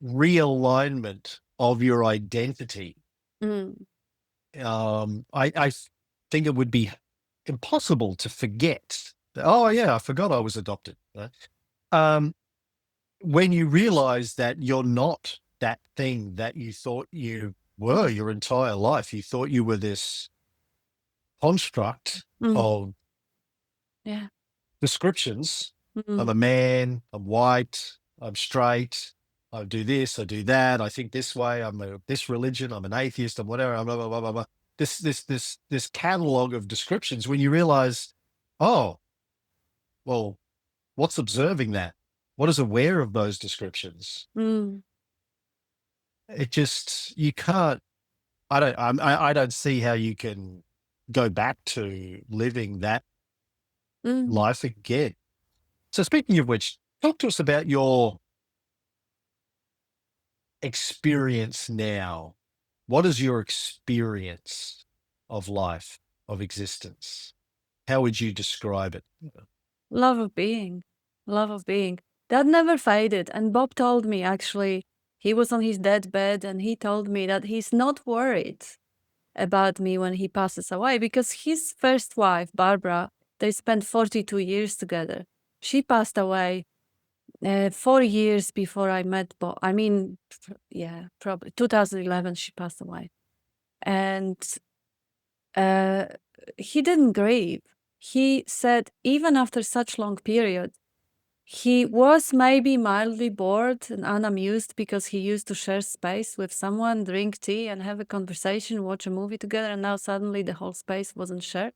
realignment of your identity, mm, I think it would be impossible to forget. Oh yeah, I forgot I was adopted. Right? Um, when you realize that you're not that thing that you thought you were your entire life, you thought you were this construct mm. of Yeah. descriptions. I'm Mm, a man, I'm white, I'm straight, I do this, I do that, I think this way, this religion, I'm an atheist, I'm whatever, I'm blah, blah, blah, blah, blah. This catalog of descriptions, when you realize, oh, well, what's observing that? What is aware of those descriptions? mm, It just, you can't, I don't see how you can go back to living that mm. life again. So speaking of which, talk to us about your experience now. What is your experience of life, of existence? How would you describe it? Love of being. Love of being. That never faded. And Bob told me actually, he was on his deathbed and he told me that he's not worried about me when he passes away because his first wife, Barbara, they spent 42 years together. She passed away 4 years before I met Bob. I mean, yeah, probably 2011 she passed away. And uh, he didn't grieve. He said even after such long period, he was maybe mildly bored and unamused because he used to share space with someone, drink tea and have a conversation, watch a movie together, and now suddenly the whole space wasn't shared.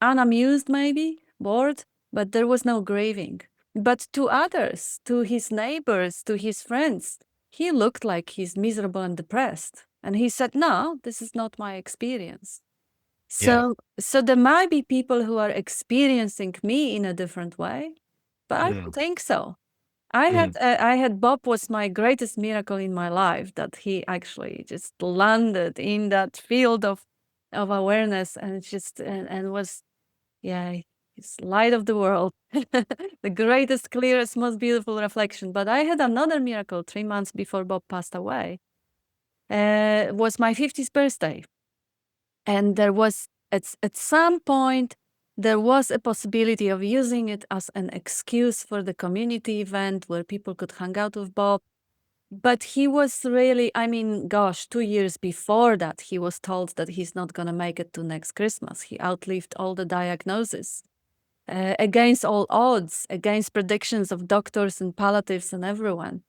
Unamused maybe, bored, but there was no grieving. But to others, to his neighbors, to his friends, he looked like he's miserable and depressed. And he said, no, this is not my experience. Yeah. So there might be people who are experiencing me in a different way, but I don't Mm. think so. Mm. I had Bob was my greatest miracle in my life, that he actually just landed in that field of awareness and just and was, yeah, he's light of the world, the greatest, clearest, most beautiful reflection. But I had another miracle 3 months before Bob passed away. Was my 50th birthday. And there was, at some point, there was a possibility of using it as an excuse for the community event where people could hang out with Bob. But he was really, I mean, gosh, 2 years before that, he was told that he's not going to make it to next Christmas. He outlived all the diagnoses. Against all odds, against predictions of doctors and palliatives and everyone.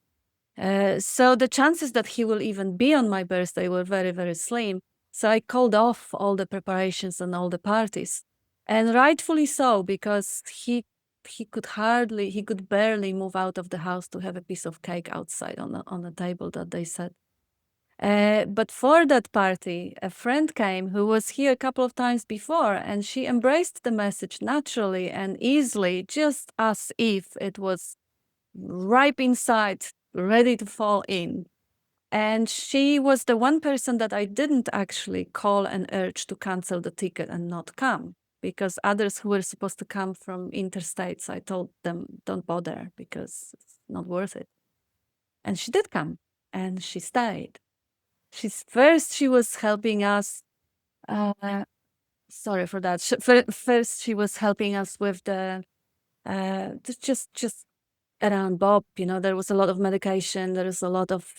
So the chances that he will even be on my birthday were very, very slim. So I called off all the preparations and all the parties. And rightfully so, because he could barely move out of the house to have a piece of cake outside on a table that they set. But for that party, a friend came who was here a couple of times before, and she embraced the message naturally and easily, just as if it was ripe inside, ready to fall in. And she was the one person that I didn't actually call and urge to cancel the ticket and not come, because others who were supposed to come from interstates, I told them, don't bother because it's not worth it. And she did come, and she stayed. She was helping us. Sorry for that. First, she was helping us with the just around Bob. You know, there was a lot of medication. There was a lot of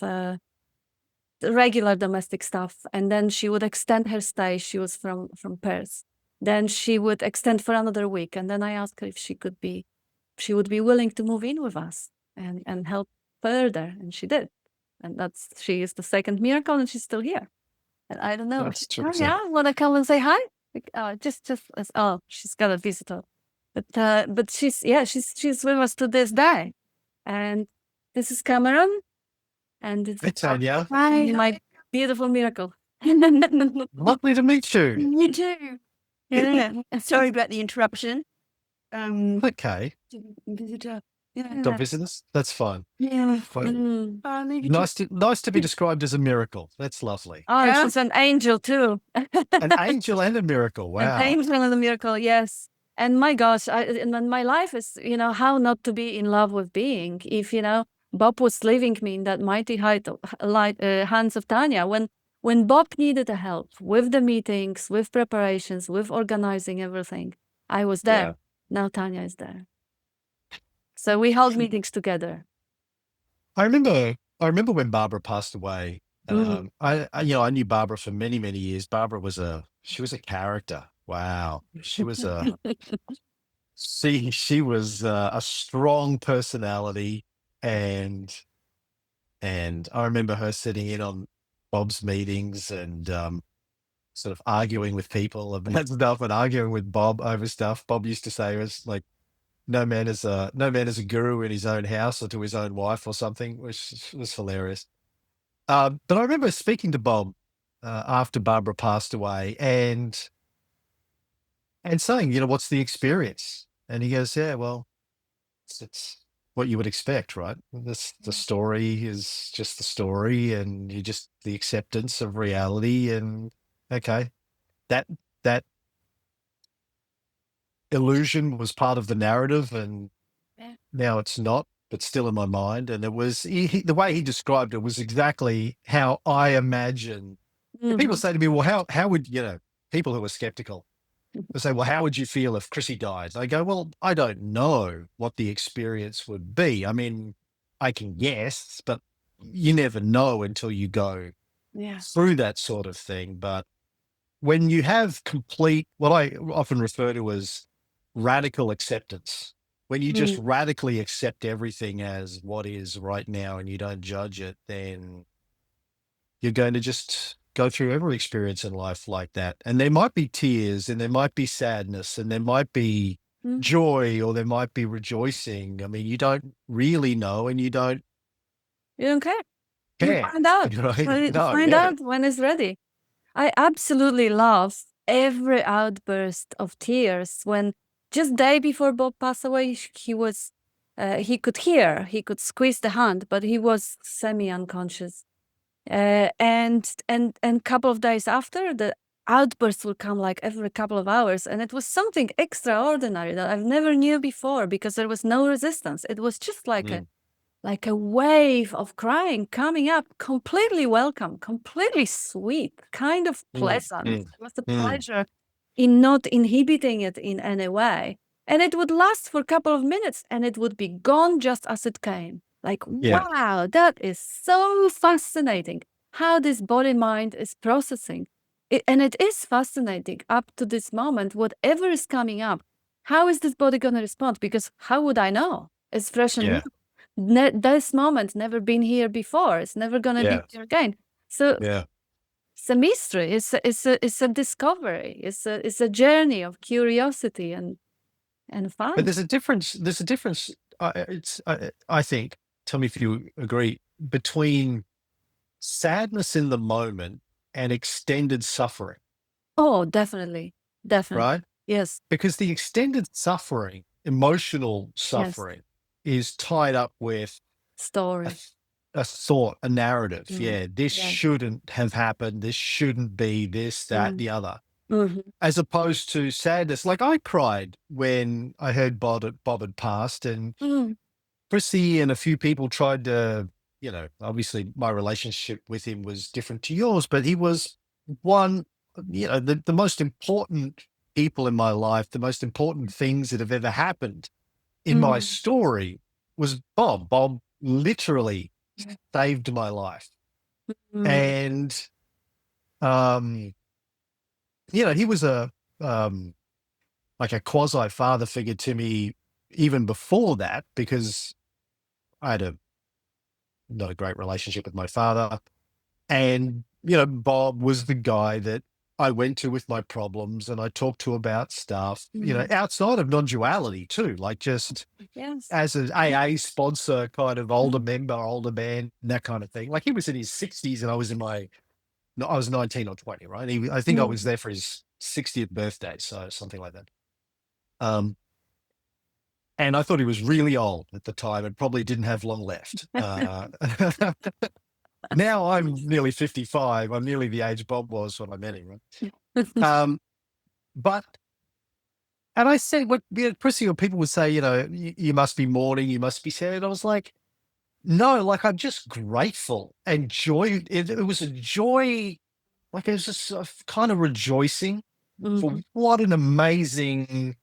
regular domestic stuff, and then she would extend her stay. She was from Perth. Then she would extend for another week, and then I asked her if she would be willing to move in with us and help further, and she did. And she is the second miracle, and she's still here. And I don't know. That's Oh terrific. yeah, want to come and say hi? Like, just as, oh, she's got a visitor, but she's with us to this day. And this is Cameron, and it's Hey, Tanya. my beautiful miracle. Lovely to meet you. You too. Yeah. Sorry about the interruption. Okay. Visitor. Yeah. Don't visit us? That's fine. Yeah. Mm. Maybe Nice to be described as a miracle. That's lovely. Oh, Yeah. she's an angel too. An angel and a miracle. An Wow. angel and a miracle, yes. And my gosh, and my life is, how not to be in love with being. If, Bob was leaving me in that mighty hands of Tanya. When Bob needed the help with the meetings, with preparations, with organizing everything, I was there. Yeah. Now Tanya is there. So we held meetings together. I remember when Barbara passed away. Mm. I knew Barbara for many, many years. Barbara was a character. Wow. She was a strong personality, and I remember her sitting in on Bob's meetings and sort of arguing with people about stuff and arguing with Bob over stuff. Bob used to say it was like no man is a guru in his own house or to his own wife or something, which was hilarious. But I remember speaking to Bob after Barbara passed away and saying, what's the experience? And he goes, yeah, well, it's what you would expect, right? The story is just the story, and you just the acceptance of reality, and okay, that that illusion was part of the narrative, and Yeah. now it's not, but still in my mind. And it was the way he described it was exactly how I imagine. And people Mhm. say to me, well, how would people who are skeptical, they say, well, how would you feel if Chrissy died? I go, well, I don't know what the experience would be. I mean, I can guess, but you never know until you go Yeah. through that sort of thing. But when you have complete, what I often refer to as radical acceptance, when you just radically accept everything as what is right now and you don't judge it, then you're going to just go through every experience in life like that. And there might be tears and there might be sadness and there might be joy or there might be rejoicing. I mean, you don't really know and you don't care. You care. find out. Right? No, Find yeah. out when it's ready. I absolutely love every outburst of tears when just day before Bob passed away, he was, he could hear, he could squeeze the hand, but he was semi-unconscious. And couple of days after, the outbursts would come like every couple of hours, and it was something extraordinary that I've never knew before because there was no resistance. It was just like a wave of crying coming up, completely welcome, completely sweet, kind of pleasant. It was a pleasure in not inhibiting it in any way. And it would last for a couple of minutes and it would be gone just as it came. Like, Yeah. wow, that is so fascinating how this body mind is processing. And it is fascinating up to this moment, whatever is coming up, how is this body going to respond? Because how would I know? It's fresh and new. This moment never been here before. It's never gonna be here again. So it's a mystery. It's a discovery. It's a journey of curiosity and fun. But there's a difference. There's a difference. I think. Tell me if you agree, between sadness in the moment and extended suffering. Oh, definitely, Right? Yes. Because the extended suffering, emotional suffering, is tied up with story, a thought, a narrative. Yeah, this shouldn't have happened. This shouldn't be this, that, the other. As opposed to sadness. Like I cried when I heard Bob had passed, and Chrissy and a few people tried to, obviously my relationship with him was different to yours, but he was one, the most important people in my life, the most important things that have ever happened in my story was Bob. Bob literally saved my life. And, he was like a quasi father figure to me even before that, because I had not a great relationship with my father. And, Bob was the guy that I went to with my problems and I talked to about stuff, outside of non-duality too, like just as an AA sponsor, kind of older member, older man, that kind of thing. Like he was in his 60s and I was I was 19 or 20, right? I think I was there for his 60th birthday. So something like that. And I thought he was really old at the time and probably didn't have long left. Now I'm nearly 55. I'm nearly the age Bob was when I met him, right? And I said, Prissy, or people would say, you must be mourning, you must be sad. And I was like, no, like I'm just grateful and joy. It was a joy, like it was just a kind of rejoicing for what an amazing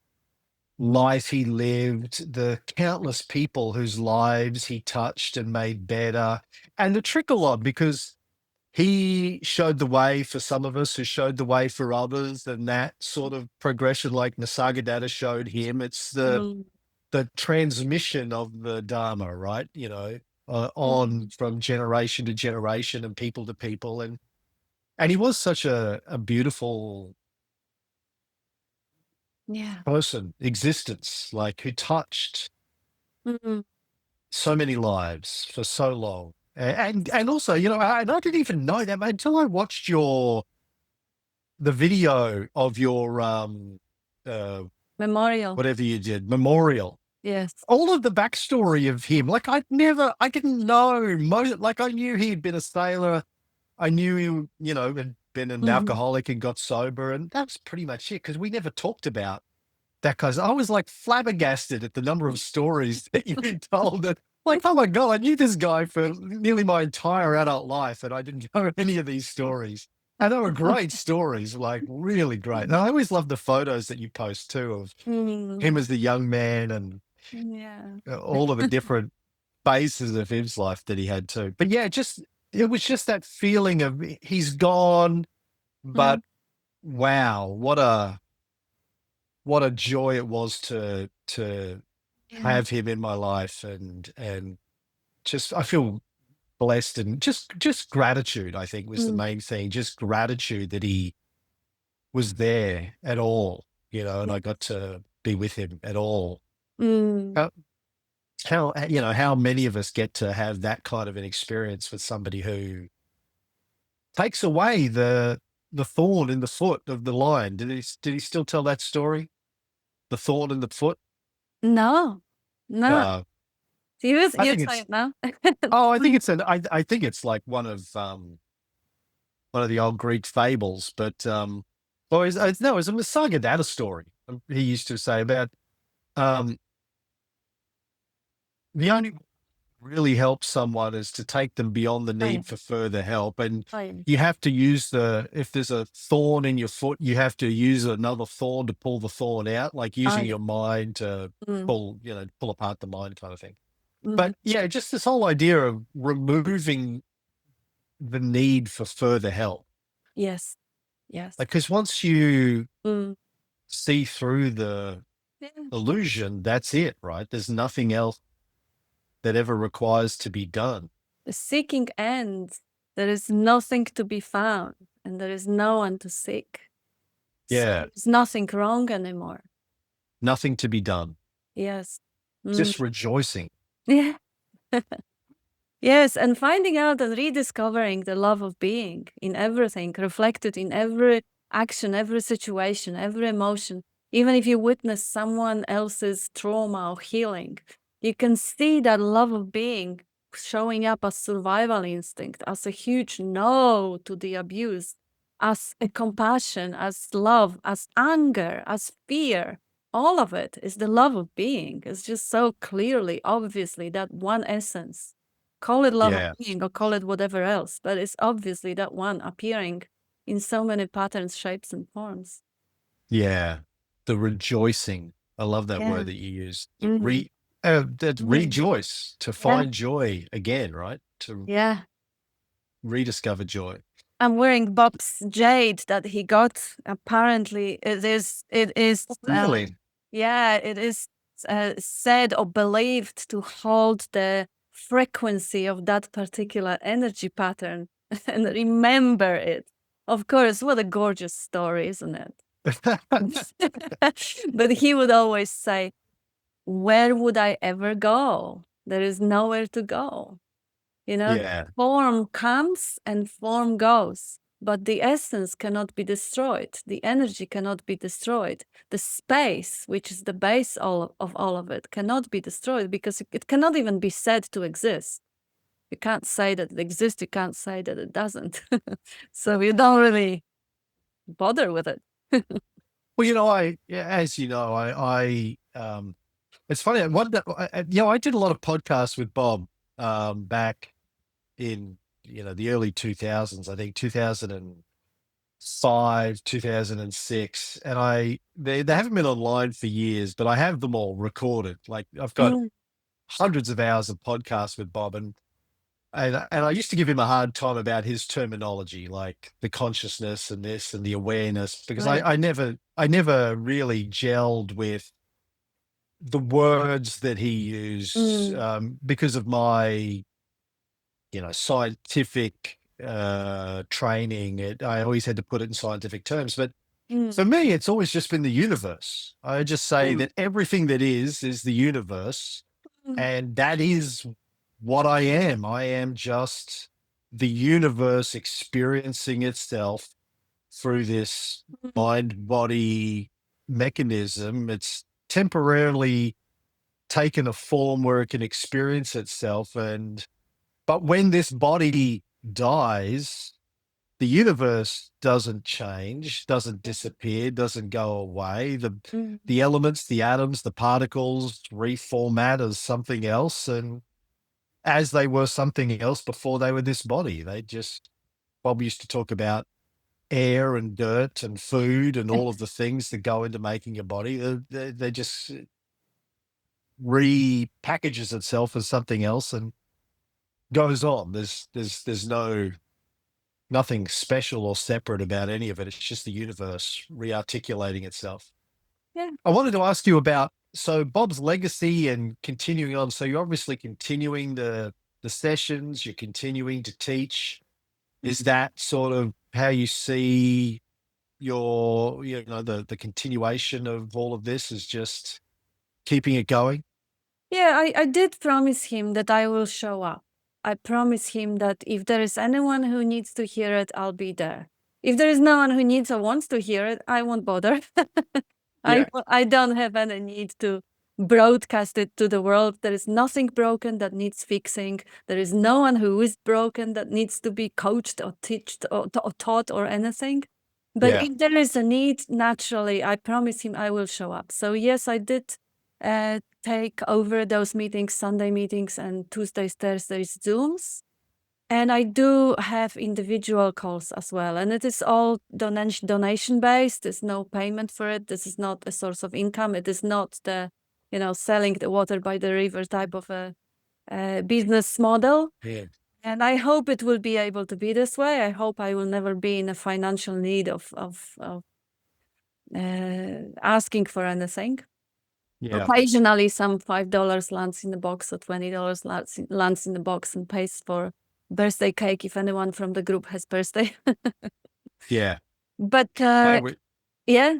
life he lived, the countless people whose lives he touched and made better, and the trickle on, because he showed the way for some of us who showed the way for others, and that sort of progression, like Nisargadatta showed him. It's the transmission of the Dharma, right? On from generation to generation and people to people, and he was such a beautiful person, existence, like who touched so many lives for so long. And also, I didn't even know that until I watched the video of your memorial, whatever you did, memorial. Yes. All of the backstory of him, like I didn't know most, like I knew he'd been a sailor. I knew he, had been an alcoholic and got sober, and that's pretty much it, because we never talked about that, because I was like flabbergasted at the number of stories that you've been told, that like, oh my God, I knew this guy for nearly my entire adult life and I didn't know any of these stories. And they were great stories, like really great. And I always love the photos that you post too of him as the young man and all of the different phases of his life that he had too. But yeah, it was just that feeling of he's gone, but wow, what a joy it was to Yeah. have him in my life, and just I feel blessed, and just gratitude, I think, was the Mm, main thing. Just gratitude that he was there at all, and yeah. I got to be with him at all. Mm, How, how many of us get to have that kind of an experience with somebody who takes away the thorn in the foot of the lion? Did he still tell that story? The thorn in the foot? no, no. Uh, I You think say it's it now. I think it's I think it's like one of the old Greek fables, but or no, it's a Masagadatta story. He used to say about um the only really help someone is to take them beyond the Oh, yeah. need for further help. And Oh, yeah. you have to use if there's a thorn in your foot, you have to use another thorn to pull the thorn out, like Oh, using yeah. your mind to Mm, pull apart the mind kind of thing. mhm. But yeah, just this whole idea of removing the need for further help. Yes, yes. Like, because once you Mm, see through the yeah. illusion, that's it, right? There's nothing else that ever requires to be done. The seeking ends. There is nothing to be found, and there is no one to seek. So Yeah, there's nothing wrong anymore. nothing to be done. Yes. Mm, Just rejoicing. yeah. Yes, and finding out and rediscovering the love of being in everything, reflected in every action, every situation, every emotion. Even if you witness someone else's trauma or healing, you can see that love of being showing up as survival instinct, as a huge no to the abuse, as a compassion, as love, as anger, as fear. All of it is the love of being. It's just so clearly, obviously, that one essence. Call it love of Yeah, being or call it whatever else, but it's obviously that one appearing in so many patterns, shapes, and forms. yeah. The rejoicing. I love that Yeah. word that you use. Mhm. That Mhm. rejoice, to Yeah. find joy again, right? To Yeah. rediscover joy. I'm wearing Bob's jade that he got. Apparently, it is, Really? yeah, it is said or believed to hold the frequency of that particular energy pattern and remember it. Of course, what a gorgeous story, isn't it? But he would always say, where would I ever go? There is nowhere to go. Yeah, Form comes and form goes, but the essence cannot be destroyed. The energy cannot be destroyed. The space, which is the base of all of it, cannot be destroyed because it cannot even be said to exist. You can't say that it exists, you can't say that it doesn't. So you don't really bother with it. well, as you know, it's funny. I did a lot of podcasts with Bob back in the early 2000s. I think 2005, 2006, and they haven't been online for years, but I have them all recorded. Like, I've got Mm, hundreds of hours of podcasts with Bob, and I used to give him a hard time about his terminology, like the consciousness and this and the awareness, because right. I never really gelled with the words that he used, Mm, because of my scientific training. I always had to put it in scientific terms, but mm, for me, it's always just been the universe. I just say mm, that everything that is the universe, mm, and that is what I am. I am just the universe experiencing itself through this mm, mind body mechanism. It's temporarily taken a form where it can experience itself. But when this body dies, the universe doesn't change, doesn't disappear, doesn't go away. The mm, the elements, the atoms, the particles reformat as something else, and as they were something else before they were this body. Bob used to talk about air and dirt and food and all of the things that go into making a body. They just repackages itself as something else and goes on. There's no nothing special or separate about any of it. It's just the universe re-articulating itself. Yeah. I wanted to ask you about, so Bob's legacy and continuing on. So you're obviously continuing the sessions, you're continuing to teach. Is that sort of how you see your, the continuation of all of this, is just keeping it going? Yeah, I did promise him that I will show up. I promise him that if there is anyone who needs to hear it, I'll be there. If there is no one who needs or wants to hear it, I won't bother. Yeah. I don't have any need to broadcast it to the world. There is nothing broken that needs fixing. There is no one who is broken that needs to be coached or or taught or anything. But Yeah. if there is a need, naturally, I promise him I will show up. So yes, I did take over those meetings, Sunday meetings and Tuesdays, Thursdays Zooms. And I do have individual calls as well. And it is all donation based. There's no payment for it. This is not a source of income. It is not the, selling the water by the river type of a business model. Yeah. And I hope it will be able to be this way. I hope I will never be in a financial need of asking for anything. Yeah. Occasionally, some $5 lands in the box or $20 lands in the box and pays for birthday cake if anyone from the group has birthday. Yeah. But I yeah,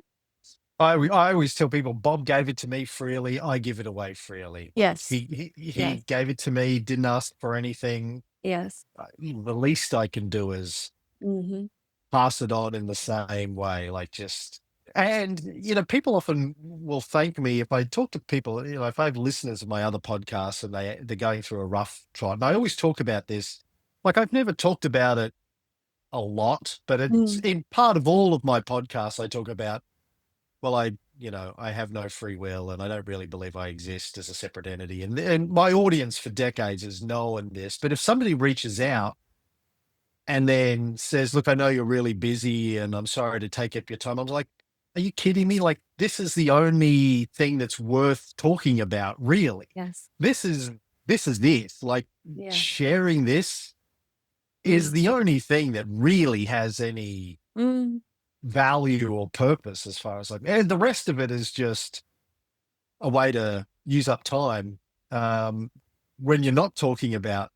always tell people, Bob gave it to me freely. I give it away freely. yes, He yes, gave it to me, didn't ask for anything. yes. The least I can do is Hmm. pass it on in the same way, and people often will thank me if I talk to people, if I have listeners of my other podcasts and they're going through a rough time. And I always talk about this, like I've never talked about it a lot, but it's in part of all of my podcasts. I talk about, well, I have no free will and I don't really believe I exist as a separate entity. And my audience for decades has known this, but if somebody reaches out and then says, look, I know you're really busy and I'm sorry to take up your time, I'm like, are you kidding me? Like, this is the only thing that's worth talking about, really. Yes. This is this. Like, Yeah. sharing this is the only thing that really has any value or purpose, as far as and the rest of it is just a way to use up time when you're not talking about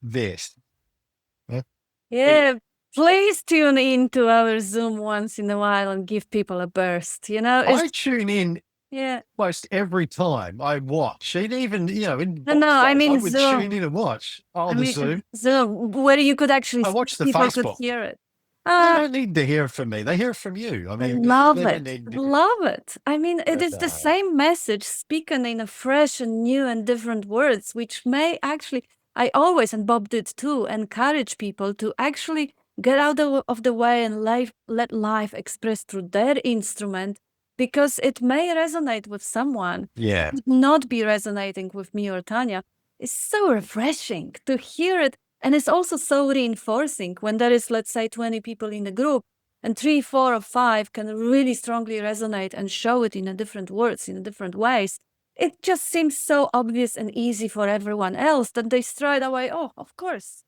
this. Yeah, please tune in to our Zoom once in a while and give people a burst. I tune in yeah. almost every time I watch. And even, in No, I mean I would Zoom. tune in and watch. Oh, I the mean, Zoom. Zoom, where you could actually I watch the people Facebook. could hear it. They don't need to hear it from me. They hear it from you. I mean, Love they don't it. need to- Love it. I mean, it is the same message spoken in a fresh and new and different words, which may actually, I always, and Bob did too, encourage people to actually get out of the way and let life express through their instrument, because it may resonate with someone. Yeah. It would not be resonating with me or Tanya. It's so refreshing to hear it. And it's also so reinforcing when there is, let's say, 20 people in the group and 3, 4, or 5 can really strongly resonate and show it in a different words, in different ways. It just seems so obvious and easy for everyone else that they stride away. Oh, of course,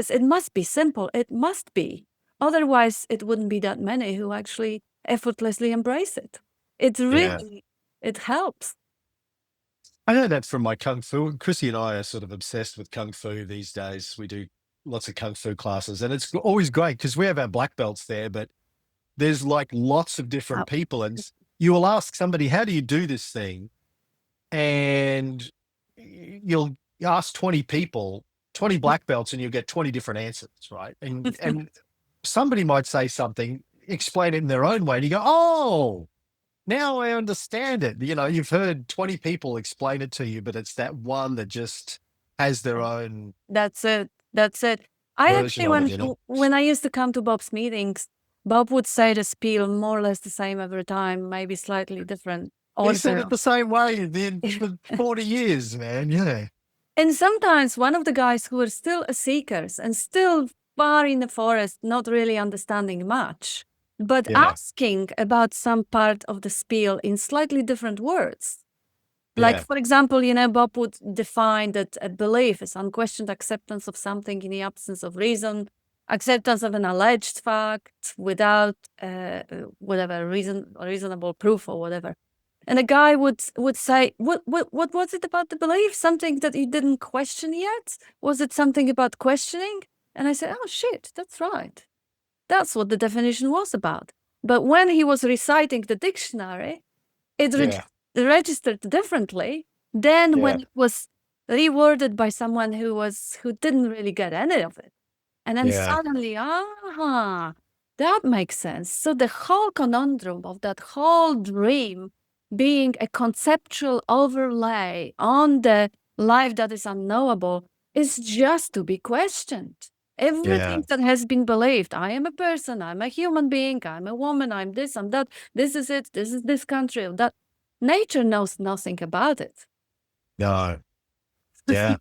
it must be simple. It must be. Otherwise, it wouldn't be that many who actually effortlessly embrace it. It really, it helps. I know that from my Kung Fu. Chrissy and I are sort of obsessed with Kung Fu these days. We do lots of Kung Fu classes and it's always great because we have our black belts there, but there's like lots of different people. And you will ask somebody, how do you do this thing? And you'll ask 20 people, 20 black belts, and you'll get 20 different answers, right? And somebody might say something, explain it in their own way, and you go, oh, now I understand it. You've heard 20 people explain it to you, but it's that one that just has their own. That's it. I actually, when I used to come to Bob's meetings, Bob would say the spiel more or less the same every time, maybe slightly different. He said it the same way then for 40 years, man. Yeah. And sometimes one of the guys who were still seekers and still far in the forest, not really understanding much, but asking about some part of the spiel in slightly different words. Like, for example, Bob would define that a belief is unquestioned acceptance of something in the absence of reason, acceptance of an alleged fact without whatever reasonable proof or whatever. And a guy would say, what was it about the belief? Something that you didn't question yet? Was it something about questioning? And I said, oh shit, that's right. That's what the definition was about. But when he was reciting the dictionary, it registered differently than when it was reworded by someone who didn't really get any of it. And then suddenly, that makes sense. So the whole conundrum of that whole dream being a conceptual overlay on the life that is unknowable is just to be questioned. Everything that has been believed, I am a person, I'm a human being, I'm a woman, I'm this, I'm that, this is it, this is this country, that. Nature knows nothing about it. No. Yeah.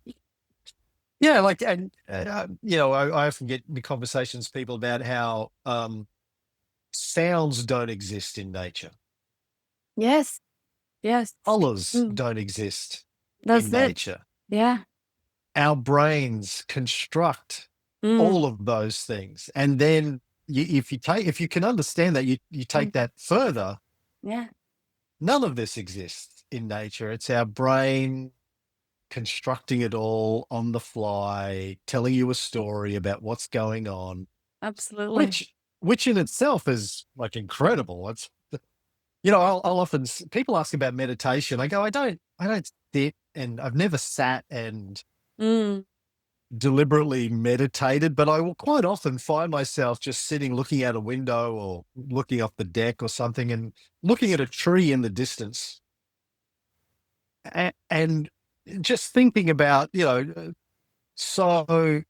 Yeah, like, and I often get in conversations with people about how sounds don't exist in nature. Yes. Colors don't exist That's in it. nature. Yeah. Our brains construct all of those things, and then if you can understand that, you take that further. Yeah. None of this exists in nature. It's our brain constructing it all on the fly, telling you a story about what's going on. Absolutely. Which in itself is like incredible. It's, I'll often, people ask about meditation. I go, I don't sit, and I've never sat and deliberately meditated, but I will quite often find myself just sitting, looking out a window or looking off the deck or something, and looking at a tree in the distance and just thinking about, so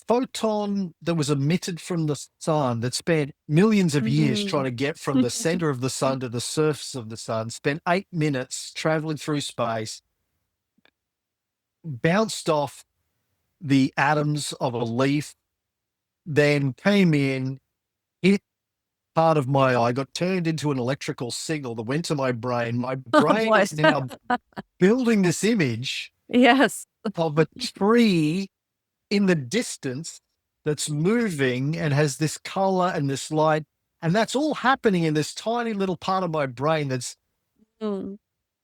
photon that was emitted from the sun that spent millions of years trying to get from the center of the sun to the surface of the sun, spent 8 minutes traveling through space, bounced off the atoms of a leaf, then came in, hit part of my eye, got turned into an electrical signal that went to my brain. My brain is now building this image of a tree in the distance that's moving and has this color and this light. And that's all happening in this tiny little part of my brain that's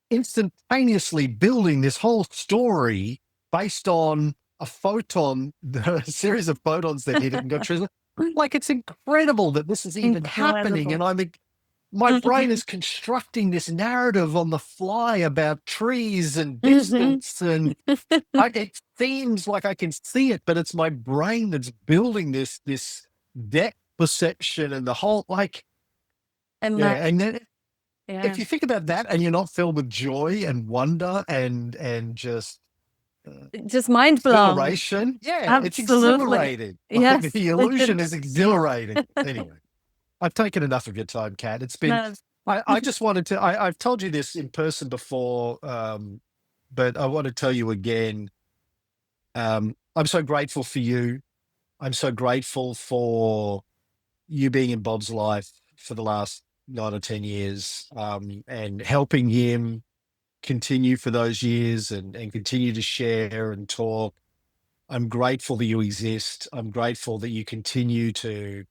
instantaneously building this whole story based on a photon, a series of photons that hit it and got triggered. Like, it's incredible that this is even happening. And my brain is constructing this narrative on the fly about trees and distance. And it seems like I can see it, but it's my brain that's building this depth perception and the whole, like, and then if you think about that and you're not filled with joy and wonder and just mind blown. Exhilaration. Yeah, Absolutely. It's exhilarating. Yes. Like, the illusion is exhilarating. Anyway, I've taken enough of your time, Kat. It's been, I just wanted to, I've told you this in person before, but I want to tell you again, I'm so grateful for you. I'm so grateful for you being in Bob's life for the last 9 or 10 years, and helping him continue for those years and continue to share and talk. I'm grateful that you exist. I'm grateful that you continue to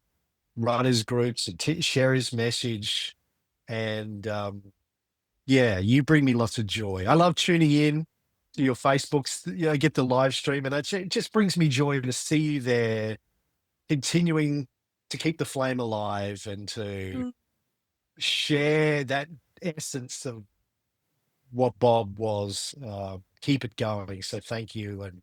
run his groups and share his message. And you bring me lots of joy. I love tuning in to your Facebooks, get the live stream, and it just brings me joy to see you there, continuing to keep the flame alive and to share that essence of what Bob was. Keep it going. So thank you, and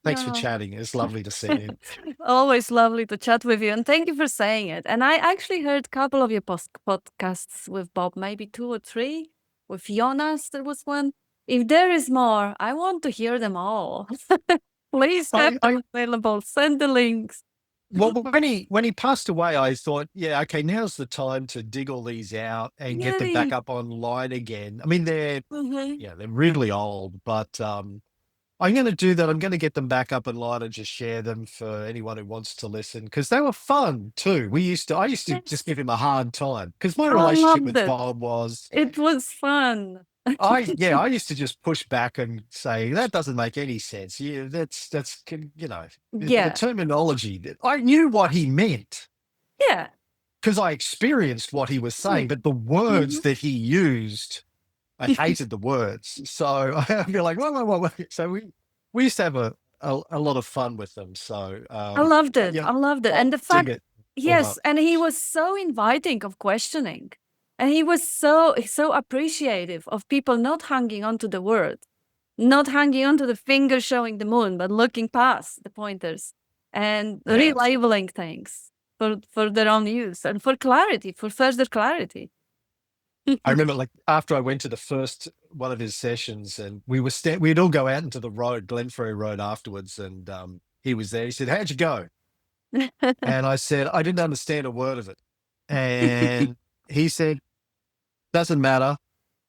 thanks for chatting. It's lovely to see you. Always lovely to chat with you, and thank you for saying it. And I actually heard a couple of your podcasts with Bob, maybe 2 or 3. With Jonas, there was one. If there is more, I want to hear them all. Please have them available. Send the links. Well, when he passed away, I thought, okay, now's the time to dig all these out and get them back up online again. I mean, they're really old, but I'm going to do that. I'm going to get them back up online and just share them for anyone who wants to listen, because they were fun too. I used to just give him a hard time because my relationship with Bob was. It was fun. I used to just push back and say that doesn't make any sense. Yeah, that's the Yeah, terminology that I knew what he meant yeah. because I experienced what he was saying, Mm. but the words Mhm. that he used, I hated the words. So I'd be like, whoa. So we used to have a lot of fun with them. So I loved it. yeah, I loved it. I'll And the dig fact, it all yes, up. and he was so inviting of questioning. And he was so appreciative of people not hanging on to the word, not hanging on to the finger showing the moon, but looking past the pointers and Yeah. relabeling things for their own use and for clarity, for further clarity. I remember like after I went to the first one of his sessions and we'd all go out into the road, Glenferrie Road afterwards. And he was there. He said, how'd you go? And I said, I didn't understand a word of it. And he said, doesn't matter.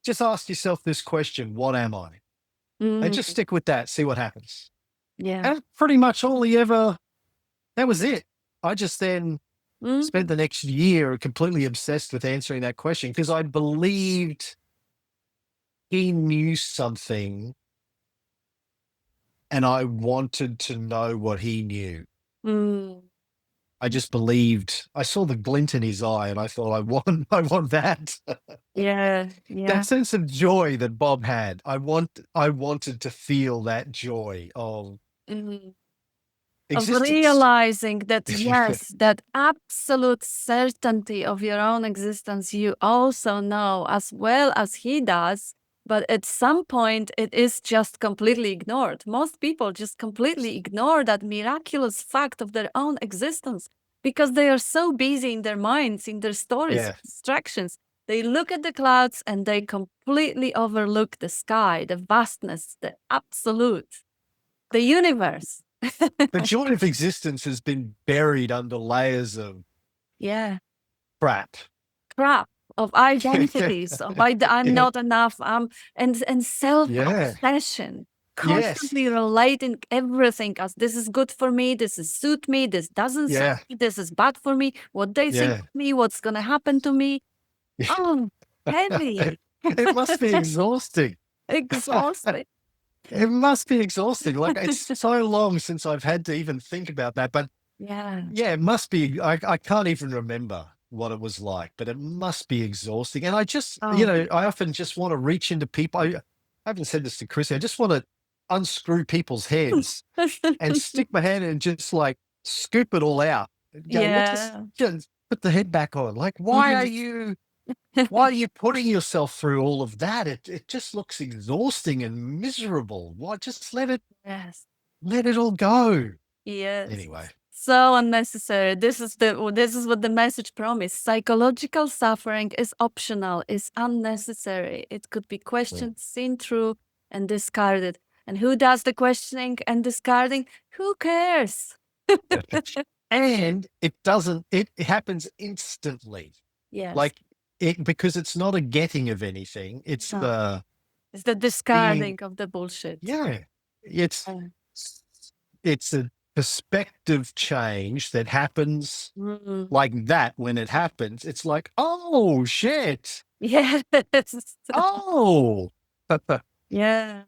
Just ask yourself this question, what am I? And just Mm, stick with that, see what happens. yeah. And pretty much that was it. I just then Mm, spent the next year completely obsessed with answering that question because I believed he knew something and I wanted to know what he knew. mm. I just believed. I saw the glint in his eye, and I thought, I want that. Yeah, yeah. That sense of joy that Bob had. I wanted to feel that joy of Mhm. Of existence. realizing that, yes, that absolute certainty of your own existence, you also know as well as he does, but at some point it is just completely ignored. Most people just completely ignore that miraculous fact of their own existence because they are so busy in their minds, in their stories, Yeah, distractions. They look at the clouds and they completely overlook the sky, the vastness, the absolute, the universe. the joy of existence has been buried under layers of Yeah, crap. crap of identities of I'm not enough. And self Yeah. obsession, Yes. constantly relating everything as this is good for me, this is suit me, this doesn't suit Yeah. me, this is bad for me. What they think Yeah. of me, what's gonna happen to me? Oh, heavy, It must be exhausting. exhausting. It must be exhausting. Like it's so long since I've had to even think about that. But Yeah. yeah, it must be. I can't even remember what it was like, but it must be exhausting. And I just, Oh, I often just want to reach into people. I haven't said this to Chrissy. I just want to unscrew people's heads and stick my hand in and just like scoop it all out. And go, look, yeah. just put the head back on. Like, why are you putting yourself through all of that? It just looks exhausting and miserable. Why just Yes. let it all go. Yes. Anyway, So unnecessary. This is what the message promised. Psychological suffering is optional, is unnecessary. It could be questioned, seen through, and discarded. And who does the questioning and discarding? Who cares? and it happens instantly. Yes. Like because it's not a getting of anything. It's No. the It's the being, discarding of the bullshit. yeah, it's, Uh, it's a perspective change that happens mm. like that. When it happens, it's like, oh shit. Yes. Oh, Yeah.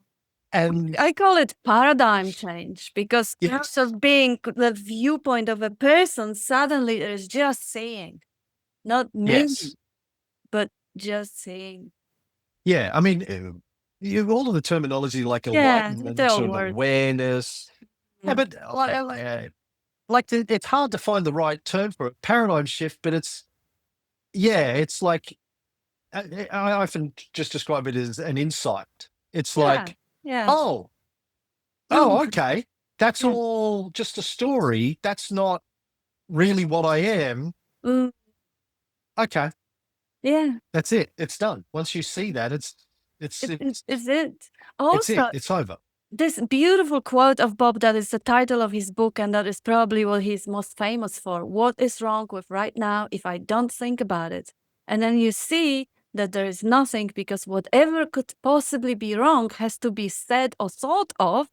and I call it paradigm change because yeah, instead of being the viewpoint of a person, suddenly there's just saying, not me, yes, but just saying. yeah. I mean, all of the terminology like Yeah, enlightenment, they're all sort of words. awareness. Yeah, Yeah. but it's hard to find the right term for it. Paradigm shift, but it's like I often just describe it as an insight. It's Yeah. like, Yeah. oh, Mm, okay, that's yeah. all just a story. That's not really what I am. Mm, Okay, yeah. that's it. It's done. Once you see that, It's it. it's it. Also, It's over. this beautiful quote of Bob that is the title of his book, and that is probably what he's most famous for. What is wrong with right now if I don't think about it? And then you see that there is nothing because whatever could possibly be wrong has to be said or thought of,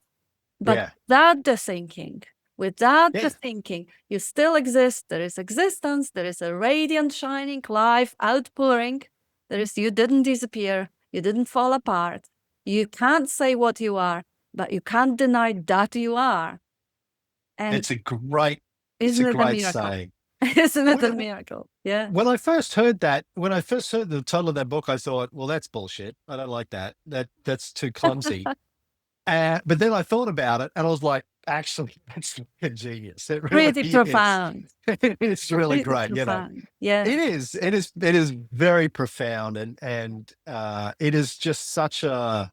but Yeah, without the yeah, thinking, you still exist. There is existence. There is a radiant, shining life outpouring. You didn't disappear. You didn't fall apart. You can't say what you are, but you can't deny that you are. And It's a great isn't it a great miracle? saying. Isn't it a When miracle? Yeah. when I first heard the title of that book, I thought, well, that's bullshit. I don't like that. That's too clumsy. But then I thought about it and I was like, actually, that's fucking genius. It really Pretty is. profound. It's really Pretty great, you know. profound. Yeah. It is very profound, and it is just such a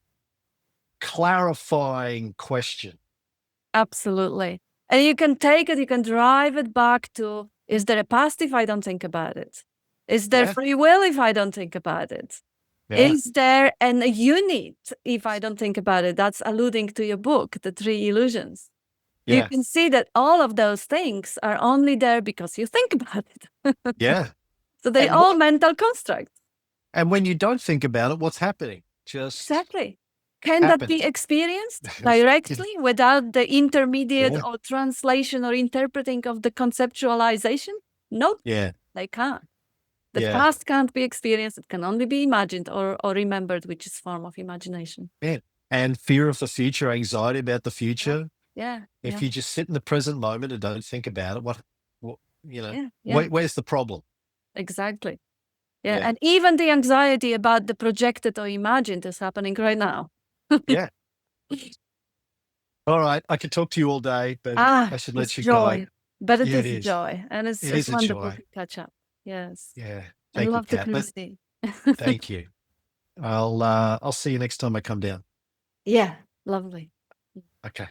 clarifying question. Absolutely. And you can take it, you can drive it back to, is there a past if I don't think about it? Is there Yeah. free will if I don't think about it? Yeah. Is there an unit if I don't think about it? That's alluding to your book, The Three Illusions. You Yeah. can see that all of those things are only there because you think about it. Yeah. So they And all mental constructs. and when you don't think about it, what's happening? Just Exactly. Can that be happens. experienced directly without the intermediate Yeah. or translation or interpreting of the conceptualization? Nope, Yeah. they can't. The Yeah. past can't be experienced. It can only be imagined or remembered, which is form of imagination. Yeah. And fear of the future, anxiety about the future. Yeah. If Yeah. you just sit in the present moment and don't think about it, what you know, Yeah. Yeah. where's the problem? Exactly. Yeah. Yeah. And even the anxiety about the projected or imagined is happening right now. Yeah. All right. I could talk to you all day, but I should It's let you go. joy. But it Yeah, it is a is. joy. And it's It is a wonderful joy. to catch up. Yes. Yeah. And Thank you, love the Kat. But curiosity. thank you. I'll see you next time I come down. Yeah. Lovely. Okay.